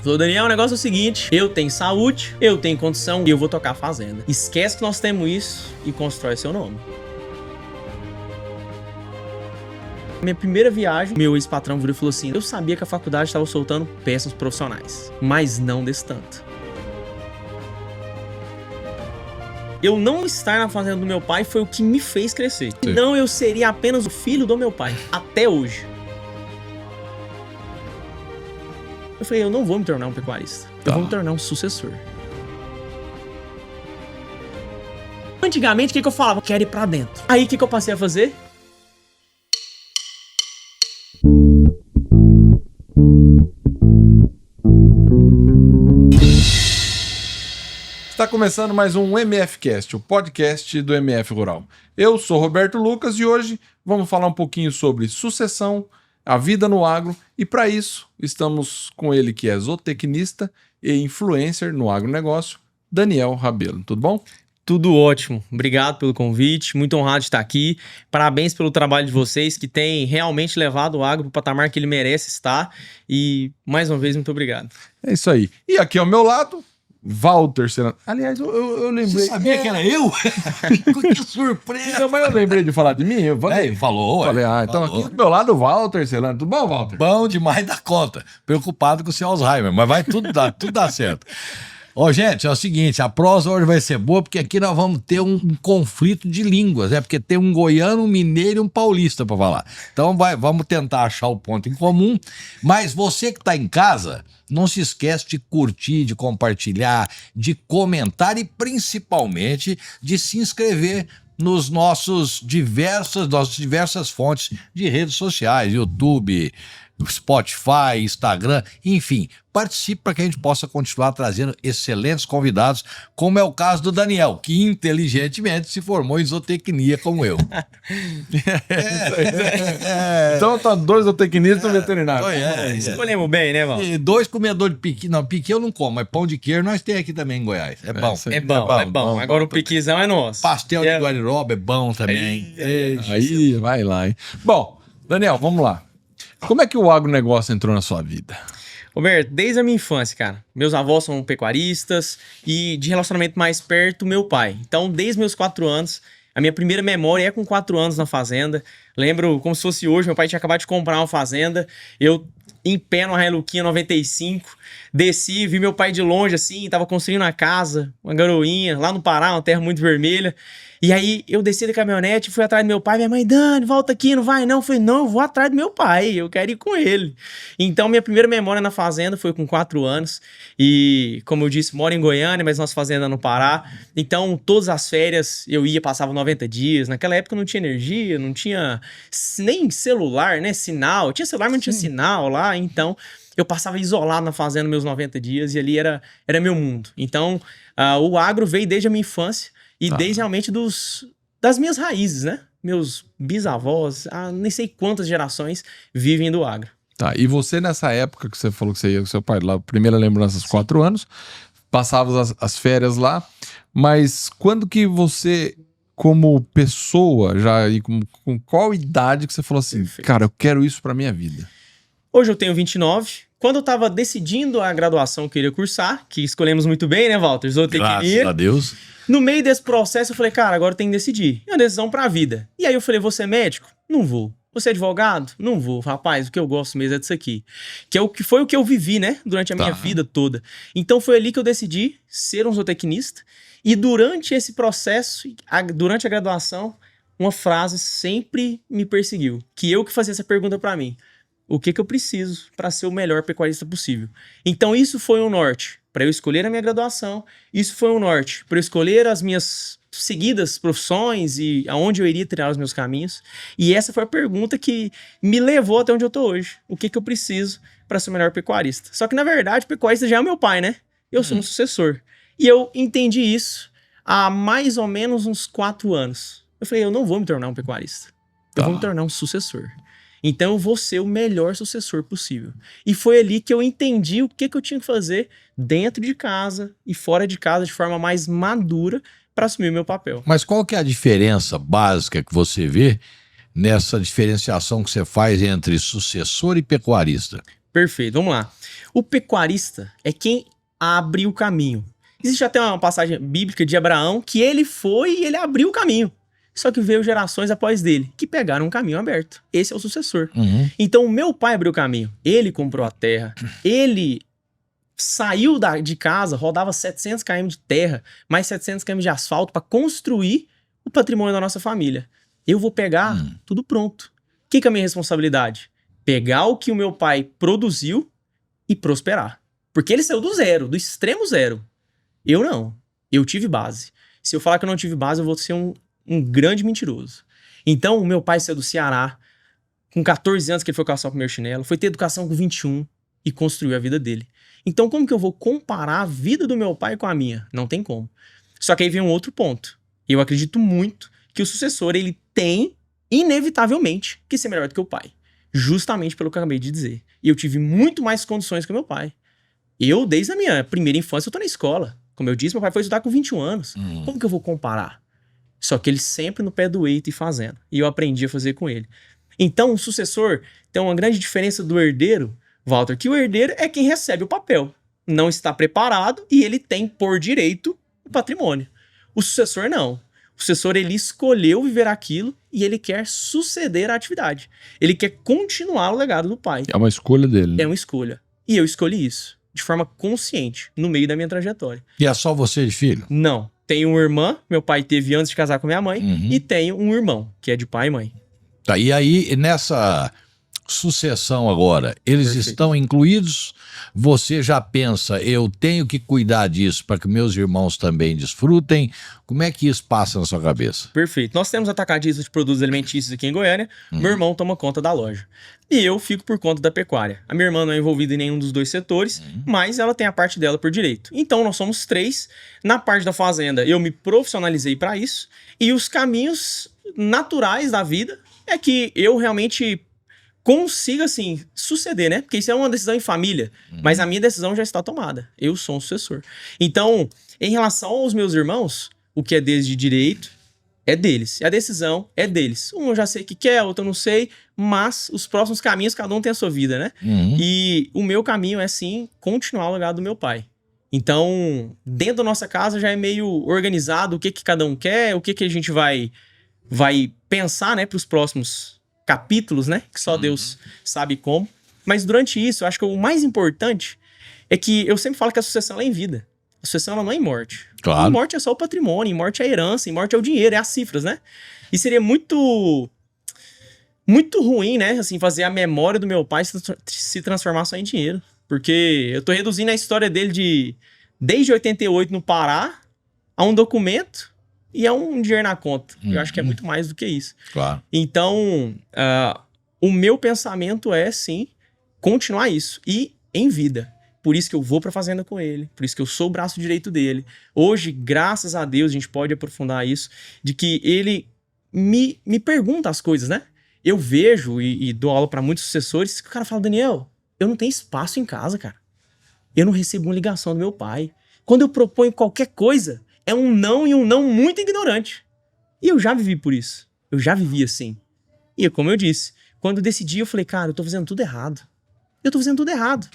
Falou, Daniel, o negócio é o seguinte, eu tenho saúde, eu tenho condição e eu vou tocar a fazenda. Esquece que nós temos isso e constrói seu nome. Minha primeira viagem, meu ex-patrão virou e falou assim, eu sabia que a faculdade estava soltando péssimos profissionais, mas não desse tanto. Eu não estar na fazenda do meu pai foi o que me fez crescer. Senão eu seria apenas o filho do meu pai, até hoje. Eu falei, eu não vou me tornar um pecuarista, eu vou me tornar um sucessor. Antigamente, o que eu falava? Quero ir pra dentro. Aí, o que eu passei a fazer? Está começando mais um MFcast, o podcast do MF Rural. Eu sou Roberto Lucas e hoje vamos falar um pouquinho sobre sucessão, a vida no agro, e para isso estamos com ele que é zootecnista e influencer no agronegócio, Daniel Rabelo. Tudo bom? Tudo ótimo. Obrigado pelo convite, muito honrado de estar aqui. Parabéns pelo trabalho de vocês que tem realmente levado o agro para o patamar que ele merece estar e mais uma vez muito obrigado. É isso aí. E aqui ao meu lado, Walter Serrano. Aliás, eu lembrei... Você sabia que era eu? Que surpresa! Não, mas eu lembrei de falar de mim. Eu falei, Falou. falei, então falou. aqui do meu lado, o Walter Serrano. Tudo bom, Walter? Bom demais da conta. Preocupado com o seu Alzheimer, mas vai tudo dar certo. Ó, gente, é o seguinte, a prosa hoje vai ser boa porque aqui nós vamos ter um conflito de línguas, porque tem um goiano, um mineiro e um paulista para falar. Então vamos tentar achar o ponto em comum, mas você que está em casa, não se esquece de curtir, de compartilhar, de comentar e principalmente de se inscrever nos nossas diversas fontes de redes sociais, YouTube, Spotify, Instagram, enfim, participe para que a gente possa continuar trazendo excelentes convidados, como é o caso do Daniel, que inteligentemente se formou em zootecnia como eu. Então tá dois zootecnistas e um veterinário. Escolhemos bem, né, Val? E 2 comedores de piqui. Não, piqui eu não como, mas pão de queijo nós temos aqui também em Goiás. É bom. É bom. Agora o piquizão é nosso. Pastel de guariroba é bom também. Aí, vai lá, hein? Bom, Daniel, vamos lá. Como é que o agronegócio entrou na sua vida? Roberto, desde a minha infância, cara. Meus avós são pecuaristas e de relacionamento mais perto, meu pai. Então, desde meus 4 anos, a minha primeira memória é com 4 anos na fazenda. Lembro como se fosse hoje, meu pai tinha acabado de comprar uma fazenda, eu em pé numa Hiluquinha 95, desci, vi meu pai de longe assim, tava construindo uma casa, uma garoinha, lá no Pará, uma terra muito vermelha. E aí eu desci da caminhonete, fui atrás do meu pai, minha mãe, Dani, volta aqui, não vai não. Eu falei, não, eu vou atrás do meu pai, eu quero ir com ele. Então minha primeira memória na fazenda foi com 4 anos e, como eu disse, moro em Goiânia, mas nossa fazenda é no Pará. Então todas as férias eu ia, passava 90 dias. Naquela época não tinha energia, não tinha nem celular, né, sinal. Tinha celular, mas não tinha sinal lá, então eu passava isolado na fazenda meus 90 dias e ali era meu mundo. Então o agro veio desde a minha infância. E desde realmente das minhas raízes, né? Meus bisavós, nem sei quantas gerações vivem do agro. Tá, e você nessa época que você falou que você ia com seu pai lá, primeira lembrança, 4 anos, passava as férias lá, mas quando que você, como pessoa, já e com qual idade que você falou assim, Perfeito. Cara, eu quero isso pra minha vida? Hoje eu tenho 29. Quando eu tava decidindo a graduação que eu iria cursar, que escolhemos muito bem, né, Walter? Zootecnia. Graças a Deus. No meio desse processo eu falei, cara, agora eu tenho que decidir. É uma decisão pra vida. E aí eu falei, vou ser médico? Não vou. Vou ser advogado? Não vou. Rapaz, o que eu gosto mesmo é disso aqui. Que foi o que eu vivi, né? Durante a minha vida toda. Então foi ali que eu decidi ser um zootecnista. E durante esse processo, durante a graduação, uma frase sempre me perseguiu. Que eu que fazia essa pergunta pra mim. O que eu preciso para ser o melhor pecuarista possível? Então isso foi um norte para eu escolher a minha graduação, isso foi um norte para eu escolher as minhas seguidas profissões e aonde eu iria trilhar os meus caminhos. E essa foi a pergunta que me levou até onde eu tô hoje. O que eu preciso para ser o melhor pecuarista? Só que na verdade o pecuarista já é o meu pai, né? Eu sou um sucessor. E eu entendi isso há mais ou menos uns 4 anos. Eu falei, eu não vou me tornar um pecuarista. Eu vou me tornar um sucessor. Então eu vou ser o melhor sucessor possível. E foi ali que eu entendi o que eu tinha que fazer dentro de casa e fora de casa de forma mais madura para assumir o meu papel. Mas qual que é a diferença básica que você vê nessa diferenciação que você faz entre sucessor e pecuarista? Perfeito, vamos lá. O pecuarista é quem abre o caminho. Existe até uma passagem bíblica de Abraão que ele foi e ele abriu o caminho. Só que veio gerações após dele que pegaram um caminho aberto. Esse é o sucessor. Então o meu pai abriu o caminho. Ele comprou a terra. Ele saiu de casa, rodava 700 km de terra, mais 700 km de asfalto para construir o patrimônio da nossa família. Eu vou pegar tudo pronto. O que é a minha responsabilidade? Pegar o que o meu pai produziu e prosperar. Porque ele saiu do zero, do extremo zero. Eu não. Eu tive base. Se eu falar que eu não tive base, eu vou ser um grande mentiroso. Então, o meu pai saiu do Ceará, com 14 anos que ele foi calçar o primeiro chinelo, foi ter educação com 21 e construiu a vida dele. Então, como que eu vou comparar a vida do meu pai com a minha? Não tem como. Só que aí vem um outro ponto. Eu acredito muito que o sucessor, ele tem, inevitavelmente, que ser melhor do que o pai. Justamente pelo que eu acabei de dizer. E eu tive muito mais condições que o meu pai. Eu, desde a minha primeira infância, eu tô na escola. Como eu disse, meu pai foi estudar com 21 anos. Como que eu vou comparar? Só que ele sempre no pé do eito e fazendo. E eu aprendi a fazer com ele. Então, o sucessor tem uma grande diferença do herdeiro, Walter, que o herdeiro é quem recebe o papel. Não está preparado e ele tem por direito o patrimônio. O sucessor não. O sucessor, ele escolheu viver aquilo e ele quer suceder a atividade. Ele quer continuar o legado do pai. É uma escolha dele. É uma escolha. E eu escolhi isso, de forma consciente, no meio da minha trajetória. E é só você de filho? Não. Tenho uma irmã, meu pai teve antes de casar com minha mãe, e tenho um irmão, que é de pai e mãe. Tá, e aí, nessa sucessão agora, eles Perfeito. estão incluídos? Você já pensa, eu tenho que cuidar disso para que meus irmãos também desfrutem? Como é que isso passa na sua cabeça? Perfeito. Nós temos atacadista de produtos alimentícios aqui em Goiânia. Meu irmão toma conta da loja. E eu fico por conta da pecuária. A minha irmã não é envolvida em nenhum dos dois setores, mas ela tem a parte dela por direito. Então nós somos 3. Na parte da fazenda, eu me profissionalizei para isso. E os caminhos naturais da vida é que eu realmente consiga, assim, suceder, né? Porque isso é uma decisão em família. Mas a minha decisão já está tomada. Eu sou um sucessor. Então, em relação aos meus irmãos, o que é deles de direito é deles. E a decisão é deles. Um eu já sei o que quer, outro eu não sei. Mas os próximos caminhos, cada um tem a sua vida, né? E o meu caminho é, sim, continuar o legado do meu pai. Então, dentro da nossa casa já é meio organizado o que cada um quer, o que a gente vai pensar, né, para os próximos capítulos, né? Que só Deus sabe como. Mas durante isso, eu acho que o mais importante é que eu sempre falo que a sucessão é em vida. A sucessão ela não é em morte. Claro. Em morte é só o patrimônio, em morte é a herança, em morte é o dinheiro, é as cifras, né? E seria muito ruim, né? Assim, fazer a memória do meu pai se transformar só em dinheiro. Porque eu tô reduzindo a história dele desde 88 no Pará a um documento e a um dinheiro na conta. Eu acho que é muito mais do que isso. Claro. Então, o meu pensamento é, sim, continuar isso. E em vida. Por isso que eu vou pra fazenda com ele. Por isso que eu sou o braço direito dele. Hoje, graças a Deus, a gente pode aprofundar isso, de que ele me pergunta as coisas, né? Eu vejo e dou aula pra muitos sucessores que o cara fala, Daniel, eu não tenho espaço em casa, cara. Eu não recebo uma ligação do meu pai. Quando eu proponho qualquer coisa, é um não e um não muito ignorante. E eu já vivi por isso. Eu já vivi assim. E como eu disse, quando eu decidi, eu falei, cara, eu tô fazendo tudo errado. Eu tô fazendo tudo errado.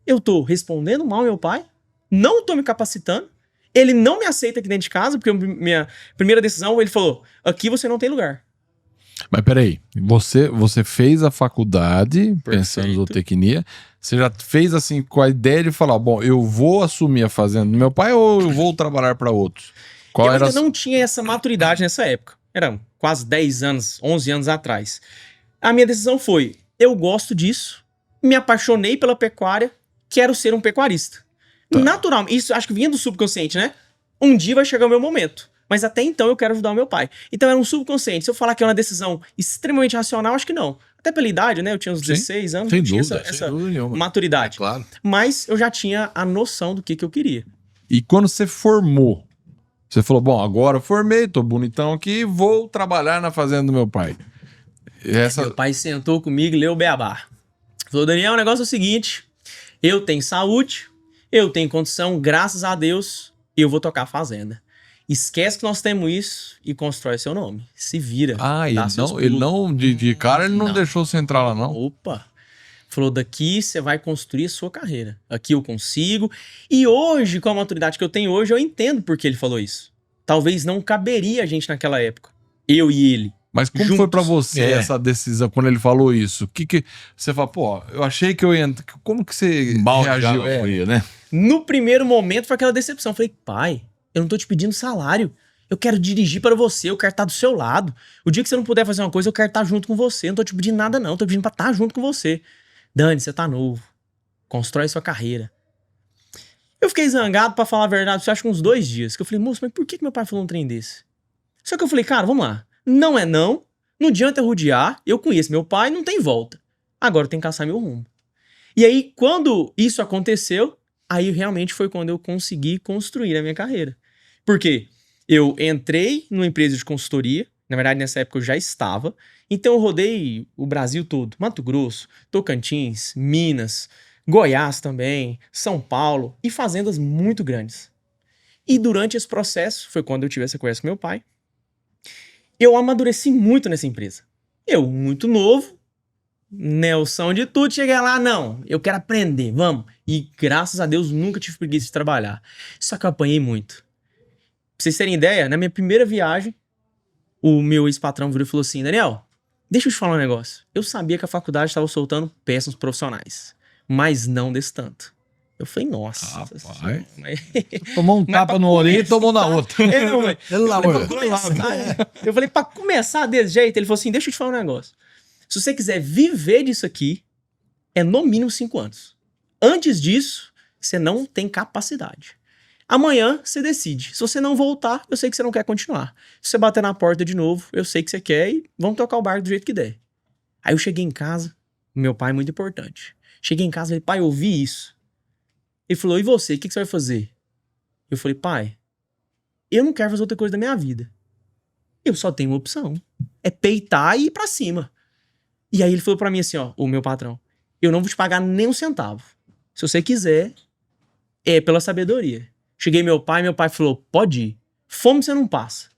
Eu tô respondendo mal ao meu pai, não tô me capacitando, ele não me aceita aqui dentro de casa, porque minha primeira decisão, ele falou, aqui você não tem lugar. Mas peraí, você fez a faculdade, pensando em zootecnia, você já fez assim com a ideia de falar, bom, eu vou assumir a fazenda do meu pai ou eu vou trabalhar para outros? Eu ainda não tinha essa maturidade nessa época. Era quase 10 anos, 11 anos atrás. A minha decisão foi, eu gosto disso, me apaixonei pela pecuária, quero ser um pecuarista. Tá. Naturalmente, isso acho que vinha do subconsciente, né? Um dia vai chegar o meu momento. Mas até então eu quero ajudar o meu pai. Então era um subconsciente. Se eu falar que é uma decisão extremamente racional, acho que não. Até pela idade, né? Eu tinha uns 16 anos, Sem eu tinha dúvida, essa sem dúvida nenhuma. maturidade. Claro. Mas eu já tinha a noção do que eu queria. E quando você formou, você falou, bom, agora eu formei, tô bonitão aqui, vou trabalhar na fazenda do meu pai. Meu pai sentou comigo e leu o beabá. Falou, Daniel, o negócio é o seguinte, eu tenho saúde, eu tenho condição, graças a Deus, e eu vou tocar a fazenda. Esquece que nós temos isso e constrói seu nome. Se vira. Ah, ele não de cara ele não deixou você entrar lá, não? Opa! Falou, daqui você vai construir a sua carreira. Aqui eu consigo. E hoje, com a maturidade que eu tenho hoje, eu entendo por que ele falou isso. Talvez não caberia a gente naquela época. Eu e ele. Mas como juntos. foi pra você essa decisão, quando ele falou isso? O que você fala, pô, eu achei que eu ia... Como que você reagiu? Fria, né? No primeiro momento foi aquela decepção. Falei, pai, eu não tô te pedindo salário. Eu quero dirigir para você, eu quero estar do seu lado. O dia que você não puder fazer uma coisa, eu quero estar junto com você. Eu não tô te pedindo nada não, eu tô pedindo pra estar junto com você. Dani, você tá novo. Constrói sua carreira. Eu fiquei zangado, pra falar a verdade, você acha que uns 2 dias. Que eu falei, moço, mas por que meu pai falou um trem desse? Só que eu falei, cara, vamos lá. Não é não adianta rodear, eu conheço meu pai, não tem volta. Agora eu tenho que caçar meu rumo. E aí, quando isso aconteceu, aí realmente foi quando eu consegui construir a minha carreira. Por quê? Eu entrei numa empresa de consultoria, na verdade nessa época eu já estava, então eu rodei o Brasil todo, Mato Grosso, Tocantins, Minas, Goiás também, São Paulo e fazendas muito grandes. E durante esse processo, foi quando eu tive essa conversa com meu pai, eu amadureci muito nessa empresa. Eu, muito novo, Nelson de tudo, cheguei lá, não, eu quero aprender, vamos. E graças a Deus nunca tive preguiça de trabalhar. Só que eu apanhei muito. Pra vocês terem ideia, na minha primeira viagem, o meu ex-patrão virou e falou assim, Daniel, deixa eu te falar um negócio. Eu sabia que a faculdade estava soltando péssimos profissionais, mas não desse tanto. Eu falei, nossa. Rapaz. Senhora, mas... Tomou um tapa no orelha e tomou na outra. Pelo amor de Deus. Eu falei, pra começar desse jeito, ele falou assim, deixa eu te falar um negócio. Se você quiser viver disso aqui, é no mínimo 5 anos. Antes disso, você não tem capacidade. Amanhã, você decide. Se você não voltar, eu sei que você não quer continuar. Se você bater na porta de novo, eu sei que você quer e vamos tocar o barco do jeito que der. Aí eu cheguei em casa, meu pai é muito importante. Cheguei em casa e falei, pai, eu ouvi isso. Ele falou, e você, o que você vai fazer? Eu falei, pai, eu não quero fazer outra coisa da minha vida. Eu só tenho uma opção. É peitar e ir pra cima. E aí ele falou pra mim assim, ó, o meu patrão, eu não vou te pagar nem um centavo. Se você quiser, é pela sabedoria. Cheguei meu pai falou, pode ir. Fome você não passa.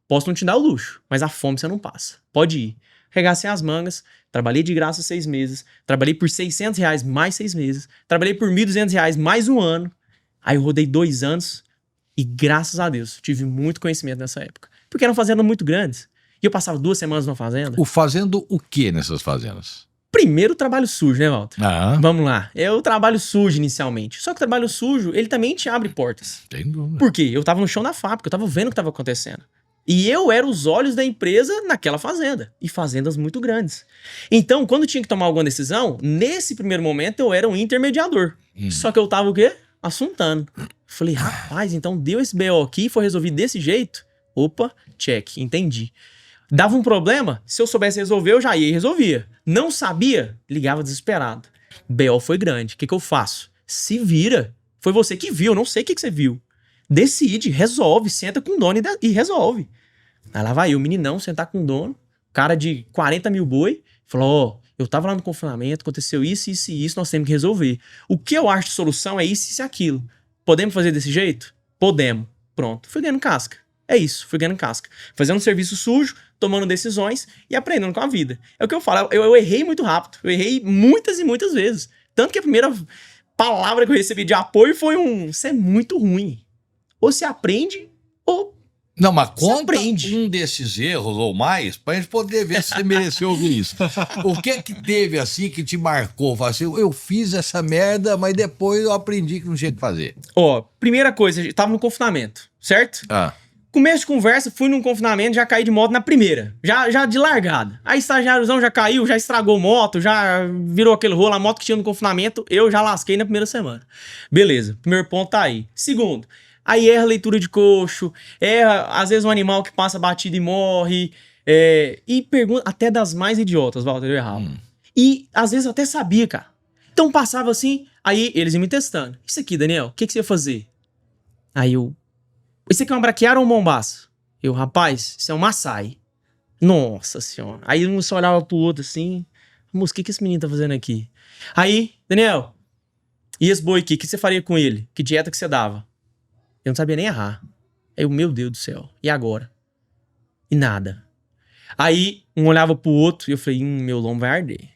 Posso não te dar o luxo, mas a fome você não passa. Pode ir. Regacei as mangas, trabalhei de graça 6 meses, trabalhei por R$600 mais 6 meses, trabalhei por R$1.200 mais 1 ano. Aí eu rodei 2 anos e graças a Deus tive muito conhecimento nessa época. Porque eram fazendas muito grandes. E eu passava 2 semanas numa fazenda. Fazendo o que nessas fazendas? Primeiro o trabalho sujo, né, Walter? Ah, Vamos lá. É o trabalho sujo inicialmente. Só que o trabalho sujo, ele também te abre portas. tem dúvida. Por quê? Eu tava no chão da fábrica, eu tava vendo o que tava acontecendo. E eu era os olhos da empresa naquela fazenda. E fazendas muito grandes. Então, quando tinha que tomar alguma decisão, nesse primeiro momento eu era um intermediador. Só que eu tava o quê? Assuntando. Falei, rapaz, então deu esse BO aqui, foi resolvido desse jeito? Opa, check, entendi. Dava um problema, se eu soubesse resolver, eu já ia e resolvia. Não sabia, ligava desesperado. BO foi grande, o que eu faço? Se vira. Foi você que viu, eu não sei o que você viu. Decide, resolve, senta com o dono e resolve. Aí lá vai eu, meninão, sentar com o dono, cara de 40 mil boi, falou, ó, eu tava lá no confinamento, aconteceu isso, isso e isso, nós temos que resolver. O que eu acho de solução é isso e aquilo. Podemos fazer desse jeito? Podemos. Pronto, fui ganhando casca. É isso, fui ganhando casca. Fazendo um serviço sujo, tomando decisões e aprendendo com a vida. É o que eu falo, eu errei muito rápido. Eu errei muitas e muitas vezes. Tanto que a primeira palavra que eu recebi de apoio foi você é muito ruim. Ou você aprende, ou não, mas você conta aprende. um desses erros ou mais pra gente poder ver se você mereceu ouvir isso. O que teve assim que te marcou? Fala assim, eu fiz essa merda, mas depois eu aprendi que não tinha que fazer. Ó, primeira coisa, eu tava no confinamento, certo? Começo de conversa, fui num confinamento, já caí de moto na primeira. Já de largada. Aí estagiáriozão já caiu, já estragou moto, já virou aquele rolo, a moto que tinha no confinamento, eu já lasquei na primeira semana. Beleza, primeiro ponto tá aí. Segundo, aí erra a leitura de coxo, erra, às vezes um animal que passa batido e morre, e pergunta, até das mais idiotas, Walter, eu errava. E às vezes eu até sabia, cara. Então passava assim, aí eles iam me testando. Isso aqui, Daniel, o que você ia fazer? Aí eu... Isso aqui é uma braquiária ou um mombaço? Eu, rapaz, isso é um Maasai. Nossa senhora. Aí um só olhava pro outro assim. Moço, o que esse menino tá fazendo aqui? Aí, Daniel, e esse boi aqui, o que você faria com ele? Que dieta que você dava? Eu não sabia nem errar. Aí eu, meu Deus do céu, e agora? E nada. Aí um olhava pro outro e eu falei, meu lombo vai arder.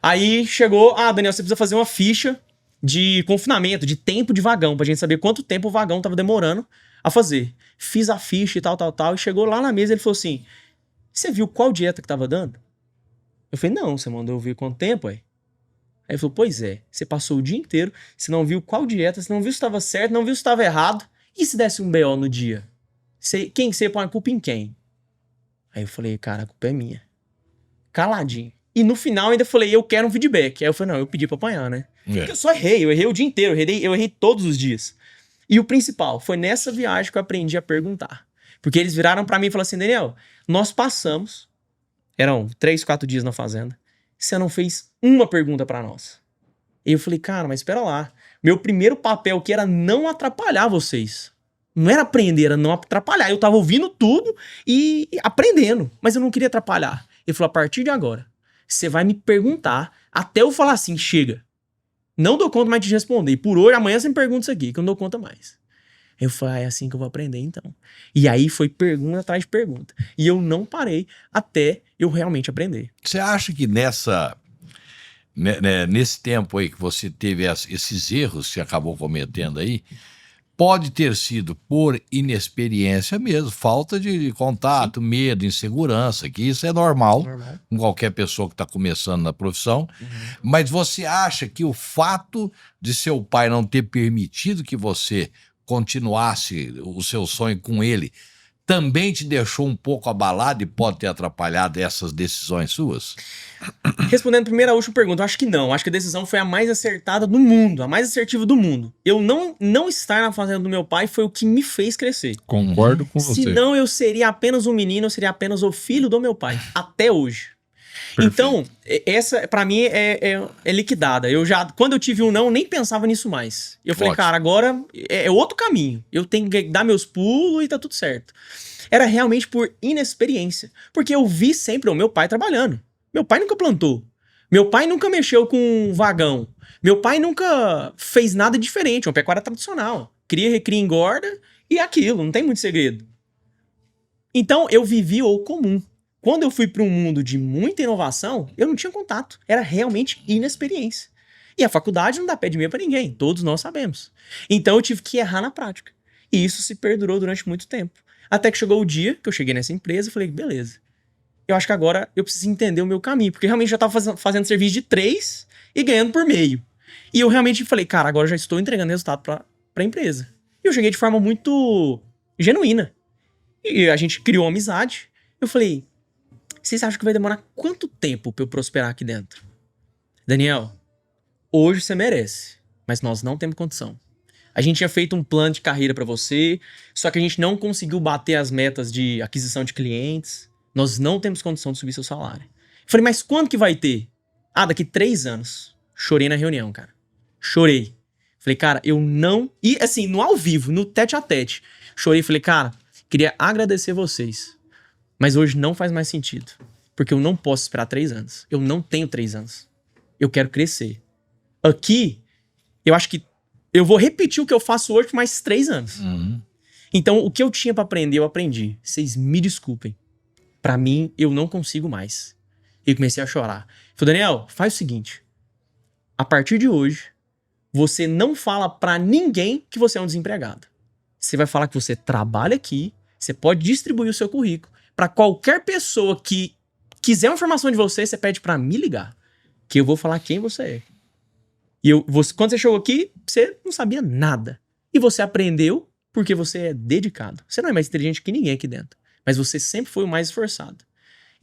Aí chegou, Daniel, você precisa fazer uma ficha de confinamento, de tempo de vagão, pra gente saber quanto tempo o vagão tava demorando a fazer. Fiz a ficha e tal, e chegou lá na mesa e ele falou assim, você viu qual dieta que tava dando? Eu falei, não, você mandou eu ver quanto tempo, aí? Aí ele falou, pois é, você passou o dia inteiro, você não viu qual dieta, você não viu se estava certo, não viu se estava errado, e se desse um BO no dia? Você põe a culpa em quem? Aí eu falei, cara, a culpa é minha. Caladinho. E no final ainda falei, eu quero um feedback. Aí eu falei, não, eu pedi pra apanhar, né? Porque eu só eu errei o dia inteiro, eu errei todos os dias. E o principal, foi nessa viagem que eu aprendi a perguntar. Porque eles viraram pra mim e falaram assim, Daniel, nós passamos, eram 3, 4 dias na fazenda, você não fez uma pergunta pra nós. E eu falei, cara, mas espera lá. Meu primeiro papel que era não atrapalhar vocês. Não era aprender, era não atrapalhar. Eu tava ouvindo tudo e aprendendo, mas eu não queria atrapalhar. Ele falou, a partir de agora, você vai me perguntar até eu falar assim, chega. Não dou conta mais de responder. E por hoje, amanhã você me pergunta isso aqui, que eu não dou conta mais. Eu falei, é assim que eu vou aprender então. E aí foi pergunta atrás de pergunta. E eu não parei até eu realmente aprender. Você acha que nesse tempo aí que você teve esses erros que você acabou cometendo aí, pode ter sido por inexperiência mesmo, falta de contato, medo, insegurança, que isso é normal com qualquer pessoa que está começando na profissão. Mas você acha que o fato de seu pai não ter permitido que você continuasse o seu sonho com ele também te deixou um pouco abalado e pode ter atrapalhado essas decisões suas? Respondendo primeiro a última pergunta, eu acho que não. Acho que a decisão foi a mais acertada do mundo, a mais assertiva do mundo. Eu não estar na fazenda do meu pai foi o que me fez crescer. Concordo com você. Senão eu seria apenas um menino, eu seria apenas o filho do meu pai, até hoje. Perfeito. Então, essa pra mim é liquidada. Quando eu tive um não, nem pensava nisso mais. Eu falei, cara, agora é outro caminho. Eu tenho que dar meus pulos e tá tudo certo. Era realmente por inexperiência. Porque eu vi sempre o meu pai trabalhando. Meu pai nunca plantou. Meu pai nunca mexeu com vagão. Meu pai nunca fez nada diferente. Uma pecuária tradicional. Cria, recria, engorda e é aquilo. Não tem muito segredo. Então, eu vivi o comum. Quando eu fui para um mundo de muita inovação, eu não tinha contato. Era realmente inexperiência. E a faculdade não dá pé de meia para ninguém. Todos nós sabemos. Então, eu tive que errar na prática. E isso se perdurou durante muito tempo. Até que chegou o dia que eu cheguei nessa empresa e falei, beleza. Eu acho que agora eu preciso entender o meu caminho. Porque realmente já estava fazendo serviço de 3 e ganhando por meio. E eu realmente falei, cara, agora eu já estou entregando resultado para a empresa. E eu cheguei de forma muito genuína. E a gente criou uma amizade. Eu falei, vocês acham que vai demorar quanto tempo para eu prosperar aqui dentro? Daniel, hoje você merece, mas nós não temos condição. A gente tinha feito um plano de carreira para você, só que a gente não conseguiu bater as metas de aquisição de clientes. Nós não temos condição de subir seu salário. Eu falei, mas quando que vai ter? Daqui 3 anos. Chorei na reunião, cara. Chorei. Falei, cara, eu não... E assim, no ao vivo, no tete a tete. Chorei, falei, cara, queria agradecer vocês. Mas hoje não faz mais sentido. Porque eu não posso esperar 3 anos. Eu não tenho 3 anos. Eu quero crescer. Aqui, eu acho que eu vou repetir o que eu faço hoje por mais 3 anos. Então, o que eu tinha pra aprender, eu aprendi. Vocês me desculpem. Pra mim, eu não consigo mais. E comecei a chorar. Falei, Daniel, faz o seguinte. A partir de hoje, você não fala pra ninguém que você é um desempregado. Você vai falar que você trabalha aqui, você pode distribuir o seu currículo. Pra qualquer pessoa que quiser uma informação de você, você pede pra me ligar. Que eu vou falar quem você é. E quando você chegou aqui, você não sabia nada. E você aprendeu porque você é dedicado. Você não é mais inteligente que ninguém aqui dentro. Mas você sempre foi o mais esforçado.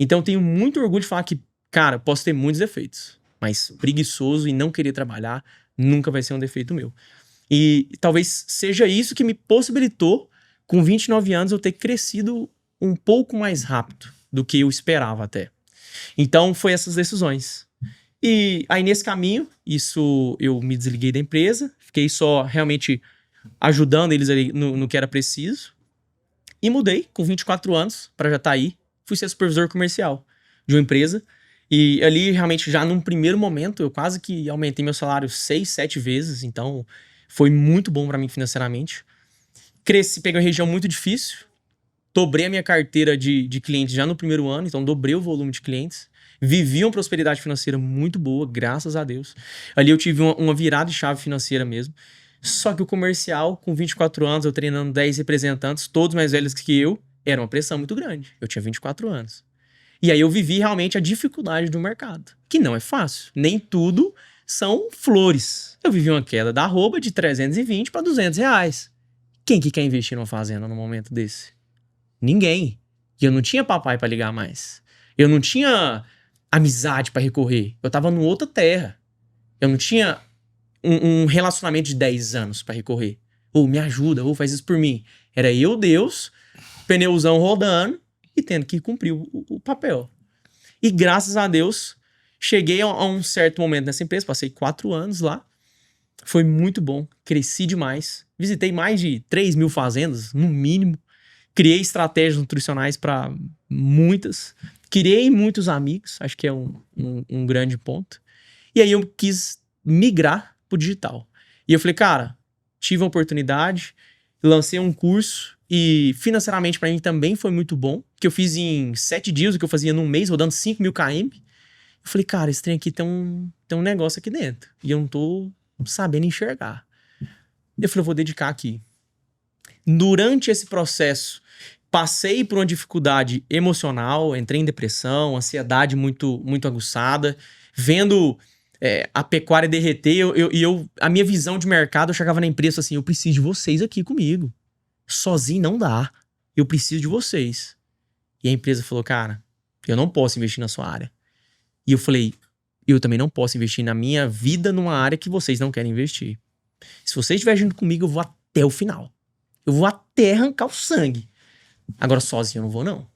Então eu tenho muito orgulho de falar que, cara, posso ter muitos defeitos. Mas preguiçoso e não querer trabalhar nunca vai ser um defeito meu. E talvez seja isso que me possibilitou, com 29 anos, eu ter crescido um pouco mais rápido do que eu esperava até. Então, foi essas decisões. E aí, nesse caminho, eu me desliguei da empresa, fiquei só realmente ajudando eles ali no que era preciso, e mudei com 24 anos para Jataí, fui ser supervisor comercial de uma empresa, e ali, realmente, já num primeiro momento, eu quase que aumentei meu salário 6, 7 vezes, então foi muito bom para mim financeiramente. Cresci, peguei uma região muito difícil, dobrei a minha carteira de clientes já no primeiro ano, então dobrei o volume de clientes. Vivi uma prosperidade financeira muito boa, graças a Deus. Ali eu tive uma virada de chave financeira mesmo. Só que o comercial, com 24 anos, eu treinando 10 representantes, todos mais velhos que eu, era uma pressão muito grande. Eu tinha 24 anos. E aí eu vivi realmente a dificuldade do mercado, que não é fácil. Nem tudo são flores. Eu vivi uma queda da arroba de 320 para 200 reais. Quem que quer investir numa fazenda num momento desse? Ninguém. E eu não tinha papai para ligar mais. Eu não tinha amizade para recorrer. Eu tava numa outra terra. Eu não tinha um relacionamento de 10 anos para recorrer. Ou me ajuda, ou faz isso por mim. Era eu, Deus, pneuzão rodando e tendo que cumprir o papel. E graças a Deus, cheguei a um certo momento nessa empresa, passei 4 anos lá. Foi muito bom, cresci demais. Visitei mais de 3 mil fazendas, no mínimo. Criei estratégias nutricionais para muitas. Criei muitos amigos, acho que é um grande ponto. E aí eu quis migrar pro digital. E eu falei, cara, tive a oportunidade, lancei um curso e financeiramente para mim também foi muito bom, que eu fiz em 7 dias, o que eu fazia num mês, rodando 5 mil km. Eu falei, cara, esse trem aqui tem um negócio aqui dentro e eu não tô sabendo enxergar. Eu falei, eu vou dedicar aqui. Durante esse processo, passei por uma dificuldade emocional, entrei em depressão, ansiedade muito, muito aguçada, vendo a pecuária derreter, a minha visão de mercado, eu chegava na empresa assim, eu preciso de vocês aqui comigo. Sozinho não dá. Eu preciso de vocês. E a empresa falou, cara, eu não posso investir na sua área. E eu falei, eu também não posso investir na minha vida numa área que vocês não querem investir. Se vocês estiverem junto comigo, eu vou até o final. Eu vou até arrancar o sangue. Agora sozinho eu não vou, não.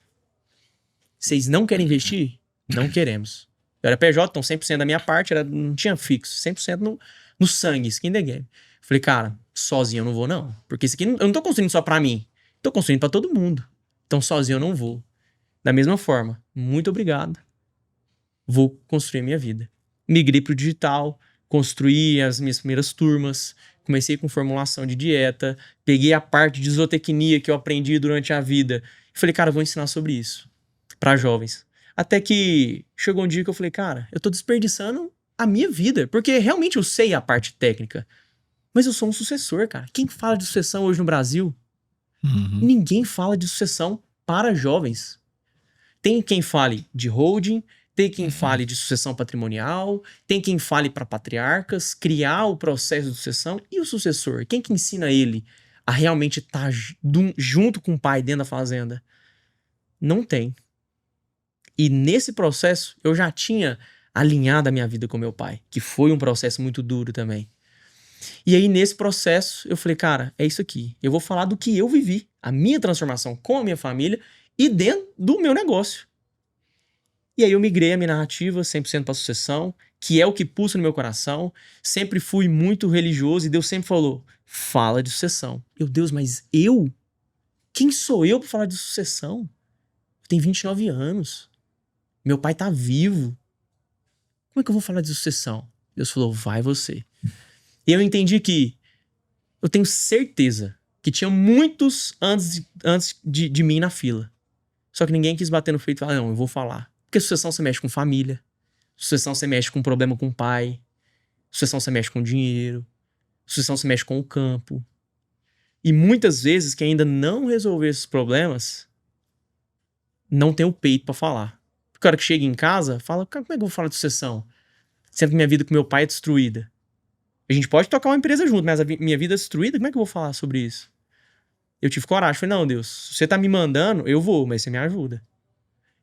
Vocês não querem investir? Não queremos. Eu era PJ, então 100% da minha parte não tinha fixo. 100% no sangue, skin the game. Falei, cara, sozinho eu não vou, não. Porque isso aqui eu não tô construindo só pra mim. Tô construindo pra todo mundo. Então sozinho eu não vou. Da mesma forma, muito obrigado. Vou construir a minha vida. Migrei pro digital, construí as minhas primeiras turmas, comecei com formulação de dieta, peguei a parte de zootecnia que eu aprendi durante a vida e falei, cara, eu vou ensinar sobre isso para jovens. Até que chegou um dia que eu falei, cara, eu tô desperdiçando a minha vida, porque realmente eu sei a parte técnica, mas eu sou um sucessor, cara. Quem fala de sucessão hoje no Brasil? Ninguém fala de sucessão para jovens. Tem quem fale de holding, tem quem fale de sucessão patrimonial, tem quem fale para patriarcas, criar o processo de sucessão. E o sucessor? Quem que ensina ele a realmente estar junto com o pai dentro da fazenda? Não tem. E nesse processo, eu já tinha alinhado a minha vida com meu pai, que foi um processo muito duro também. E aí, nesse processo, eu falei, cara, é isso aqui. Eu vou falar do que eu vivi, a minha transformação com a minha família e dentro do meu negócio. E aí eu migrei a minha narrativa 100% para sucessão, que é o que pulsa no meu coração. Sempre fui muito religioso e Deus sempre falou, fala de sucessão. Deus, mas eu? Quem sou eu para falar de sucessão? Eu tenho 29 anos. Meu pai tá vivo. Como é que eu vou falar de sucessão? Deus falou, vai você. E eu entendi que eu tenho certeza que tinha muitos antes de mim na fila. Só que ninguém quis bater no peito e falar, não, eu vou falar. Porque sucessão você mexe com família, sucessão você mexe com problema com o pai, sucessão você mexe com dinheiro, sucessão você mexe com o campo. E muitas vezes quem ainda não resolveu esses problemas não tem o peito pra falar. O cara que chega em casa fala, como é que eu vou falar de sucessão? Sendo que minha vida com meu pai é destruída. A gente pode tocar uma empresa junto, mas a minha vida é destruída, como é que eu vou falar sobre isso? Eu tive coragem, falei, não, Deus, se você tá me mandando, eu vou, mas você me ajuda.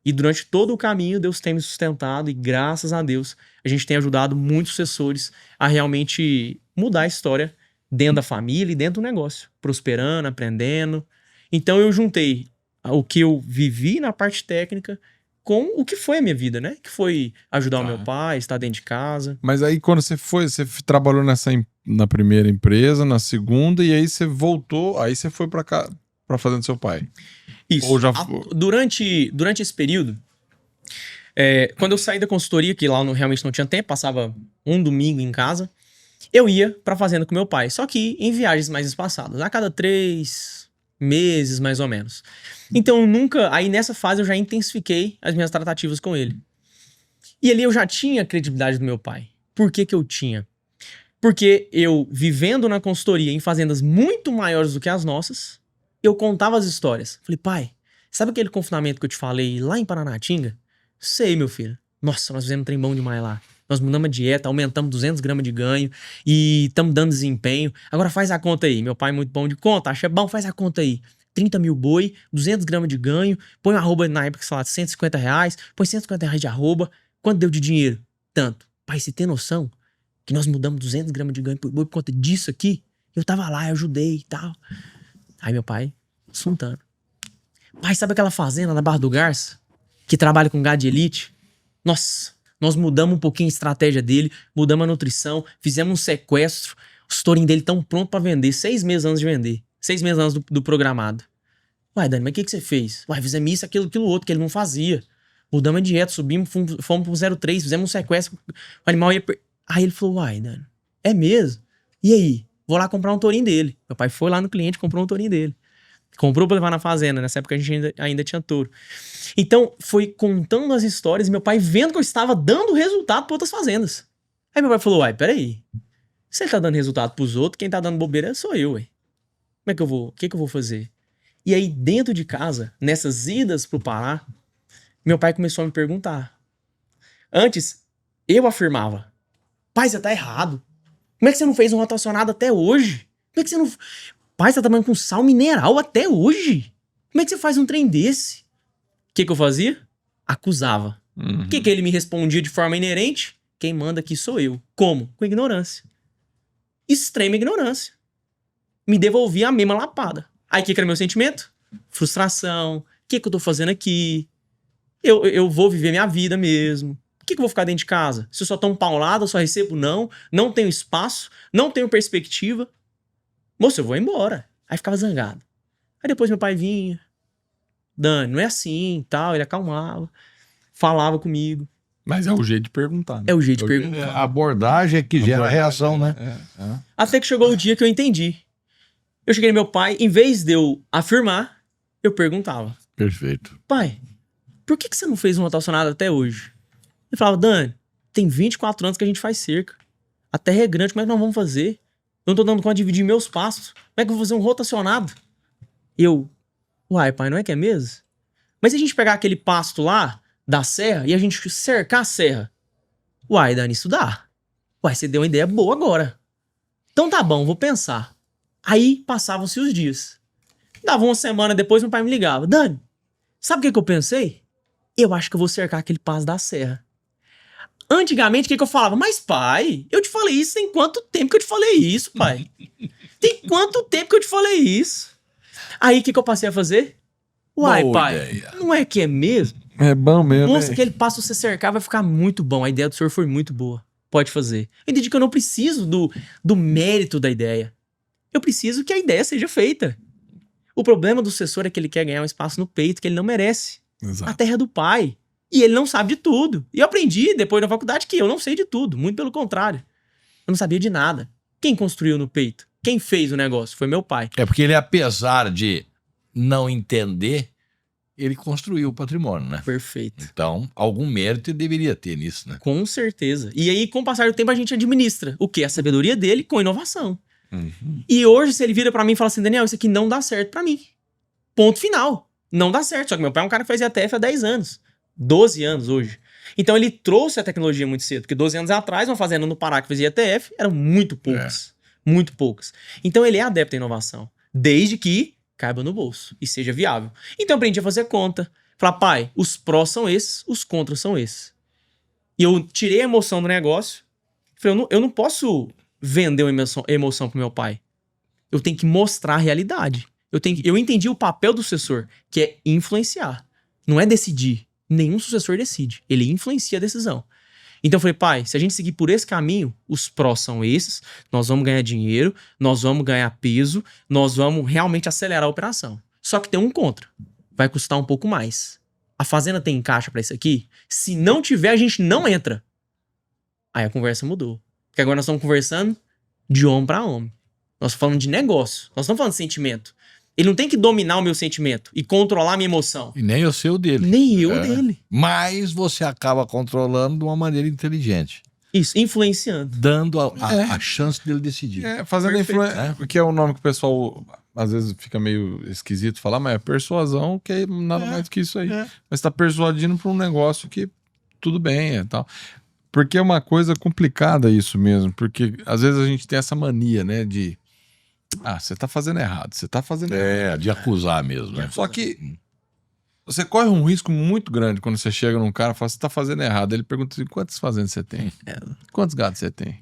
E durante todo o caminho, Deus tem me sustentado e graças a Deus, a gente tem ajudado muitos sucessores a realmente mudar a história dentro da família e dentro do negócio, prosperando, aprendendo. Então eu juntei o que eu vivi na parte técnica com o que foi a minha vida, né? Que foi ajudar o meu pai, estar dentro de casa. Mas aí quando você trabalhou na primeira empresa, na segunda, e aí você voltou, aí você foi pra cá, pra fazenda do seu pai. Isso. Ou já... Durante esse período, quando eu saí da consultoria, que lá realmente não tinha tempo, passava um domingo em casa, eu ia pra fazenda com meu pai. Só que em viagens mais espaçadas, a cada 3 meses, mais ou menos. Então aí nessa fase eu já intensifiquei as minhas tratativas com ele. E ali eu já tinha a credibilidade do meu pai. Por que que eu tinha? Porque eu, vivendo na consultoria em fazendas muito maiores do que as nossas, eu contava as histórias. Falei, pai, sabe aquele confinamento que eu te falei lá em Paranatinga? Sei, meu filho. Nossa, nós fizemos um trem bom demais lá. Nós mudamos a dieta, aumentamos 200 gramas de ganho e estamos dando desempenho. Agora faz a conta aí. Meu pai é muito bom de conta, acha bom, faz a conta aí. 30 mil boi, 200 gramas de ganho, põe um arroba na época, sei lá, R$150, põe R$150 de arroba. Quanto deu de dinheiro? Tanto. Pai, você tem noção que nós mudamos 200 gramas de ganho por boi por conta disso aqui? Eu tava lá, eu ajudei e tal. Aí meu pai, assuntando. Pai, sabe aquela fazenda na Barra do Garça? Que trabalha com gado de elite? Nossa, nós mudamos um pouquinho a estratégia dele, mudamos a nutrição, fizemos um sequestro. Os tourinhos dele estão prontos pra vender, 6 meses antes de vender. 6 meses antes do programado. Uai, Dani, mas o que você fez? Uai, fizemos isso, aquilo outro, que ele não fazia. Mudamos a dieta, subimos, fomos pro 0,3, fizemos um sequestro. O animal ia... Aí ele falou, uai, Dani, é mesmo? E aí? Vou lá comprar um tourinho dele. Meu pai foi lá no cliente, comprou um tourinho dele. Comprou pra levar na fazenda, nessa época a gente ainda tinha touro. Então, foi contando as histórias e meu pai vendo que eu estava dando resultado para outras fazendas. Aí meu pai falou, uai, peraí. Se ele tá dando resultado pros outros, quem tá dando bobeira sou eu, ué. Como é que eu vou? O que eu vou fazer? E aí, dentro de casa, nessas idas pro Pará, meu pai começou a me perguntar. Antes, eu afirmava, pai, você tá errado. Como é que você não fez um rotacionado até hoje? Como é que você não... Pai, você tá trabalhando com sal mineral até hoje? Como é que você faz um trem desse? O que eu fazia? Acusava. O que ele me respondia de forma inerente? Quem manda aqui sou eu. Como? Com ignorância. Extrema ignorância. Me devolvia a mesma lapada. Aí o que era meu sentimento? Frustração. O que eu tô fazendo aqui? Eu vou viver minha vida mesmo. Por que eu vou ficar dentro de casa? Se eu só tô um paulado, eu só recebo não tenho espaço, não tenho perspectiva. Moço, eu vou embora. Aí ficava zangado. Aí depois meu pai vinha. Dani, não é assim, tal. Ele acalmava. Falava comigo. Mas é o jeito de perguntar, né? É o jeito de perguntar. A abordagem é que gera reação, né? Até que chegou o dia que eu entendi. Eu cheguei no meu pai, em vez de eu afirmar, eu perguntava. Perfeito. Pai, por que você não fez um rotacionado até hoje? Ele falava, Dani, tem 24 anos que a gente faz cerca. A terra é grande, como é que nós vamos fazer? Eu não tô dando conta de dividir meus pastos. Como é que eu vou fazer um rotacionado? Uai, pai, não é que é mesmo? Mas se a gente pegar aquele pasto lá, da serra, e a gente cercar a serra? Uai, Dani, isso dá. Uai, você deu uma ideia boa agora. Então tá bom, vou pensar. Aí passavam-se os dias. Dava uma semana depois, meu pai me ligava. Dani, sabe o que eu pensei? Eu acho que eu vou cercar aquele pasto da serra. Antigamente, o que eu falava? Mas, pai, eu te falei isso, tem quanto tempo que eu te falei isso, pai? Tem quanto tempo que eu te falei isso? Aí, o que eu passei a fazer? Uai, Boa pai, ideia. não é que é mesmo? É bom mesmo. Nossa, aquele passo você cercar vai ficar muito bom. A ideia do senhor foi muito boa. Pode fazer. Eu entendi que eu não preciso do mérito da ideia. Eu preciso que a ideia seja feita. O problema do sucessor é que ele quer ganhar um espaço no peito que ele não merece. Exato. A terra é do pai. E ele não sabe de tudo. E eu aprendi depois na faculdade que eu não sei de tudo. Muito pelo contrário. Eu não sabia de nada. Quem construiu no peito? Quem fez o negócio? Foi meu pai. É porque ele, apesar de não entender, ele construiu o patrimônio, né? Perfeito. Então, algum mérito ele deveria ter nisso, né? Com certeza. E aí, com o passar do tempo, a gente administra o quê? A sabedoria dele com inovação. E hoje, se ele vira pra mim e fala assim, Daniel, isso aqui não dá certo pra mim. Ponto final. Não dá certo. Só que meu pai é um cara que faz IATF há 10 anos. 12 anos hoje. Então ele trouxe a tecnologia muito cedo. Porque 12 anos atrás, uma fazenda no Pará que fazia IATF eram muito poucas. Muito poucas. Então ele é adepto à inovação. Desde que caiba no bolso e seja viável. Então eu aprendi a fazer conta. Falar, pai, os prós são esses, os contras são esses. E eu tirei a emoção do negócio. Falei, eu não posso vender uma emoção pro meu pai. Eu tenho que mostrar a realidade. Eu entendi o papel do sucessor, que é influenciar. Não é decidir. Nenhum sucessor decide. Ele influencia a decisão. Então eu falei, pai, se a gente seguir por esse caminho, os prós são esses, nós vamos ganhar dinheiro, nós vamos ganhar peso, nós vamos realmente acelerar a operação. Só que tem um contra. Vai custar um pouco mais. A fazenda tem caixa pra isso aqui? Se não tiver, a gente não entra. Aí a conversa mudou. Porque agora nós estamos conversando de homem pra homem. Nós estamos falando de negócio. Nós estamos falando de sentimento. Ele não tem que dominar o meu sentimento e controlar a minha emoção. E nem o seu dele. Nem eu dele. Mas você acaba controlando de uma maneira inteligente. Isso, influenciando. Dando a chance dele decidir. Fazendo Perfeito. influência. Que é o nome que o pessoal às vezes fica meio esquisito falar, mas é persuasão, que é nada mais do que isso aí. Mas tá persuadindo para um negócio que tudo bem, tal. Porque é uma coisa complicada isso mesmo. Porque às vezes a gente tem essa mania, né, de você tá fazendo errado, você tá fazendo errado. De acusar mesmo, né? Só que você corre um risco muito grande quando você chega num cara e fala, você tá fazendo errado. Ele pergunta assim, quantas fazendas você tem? Quantos gatos você tem?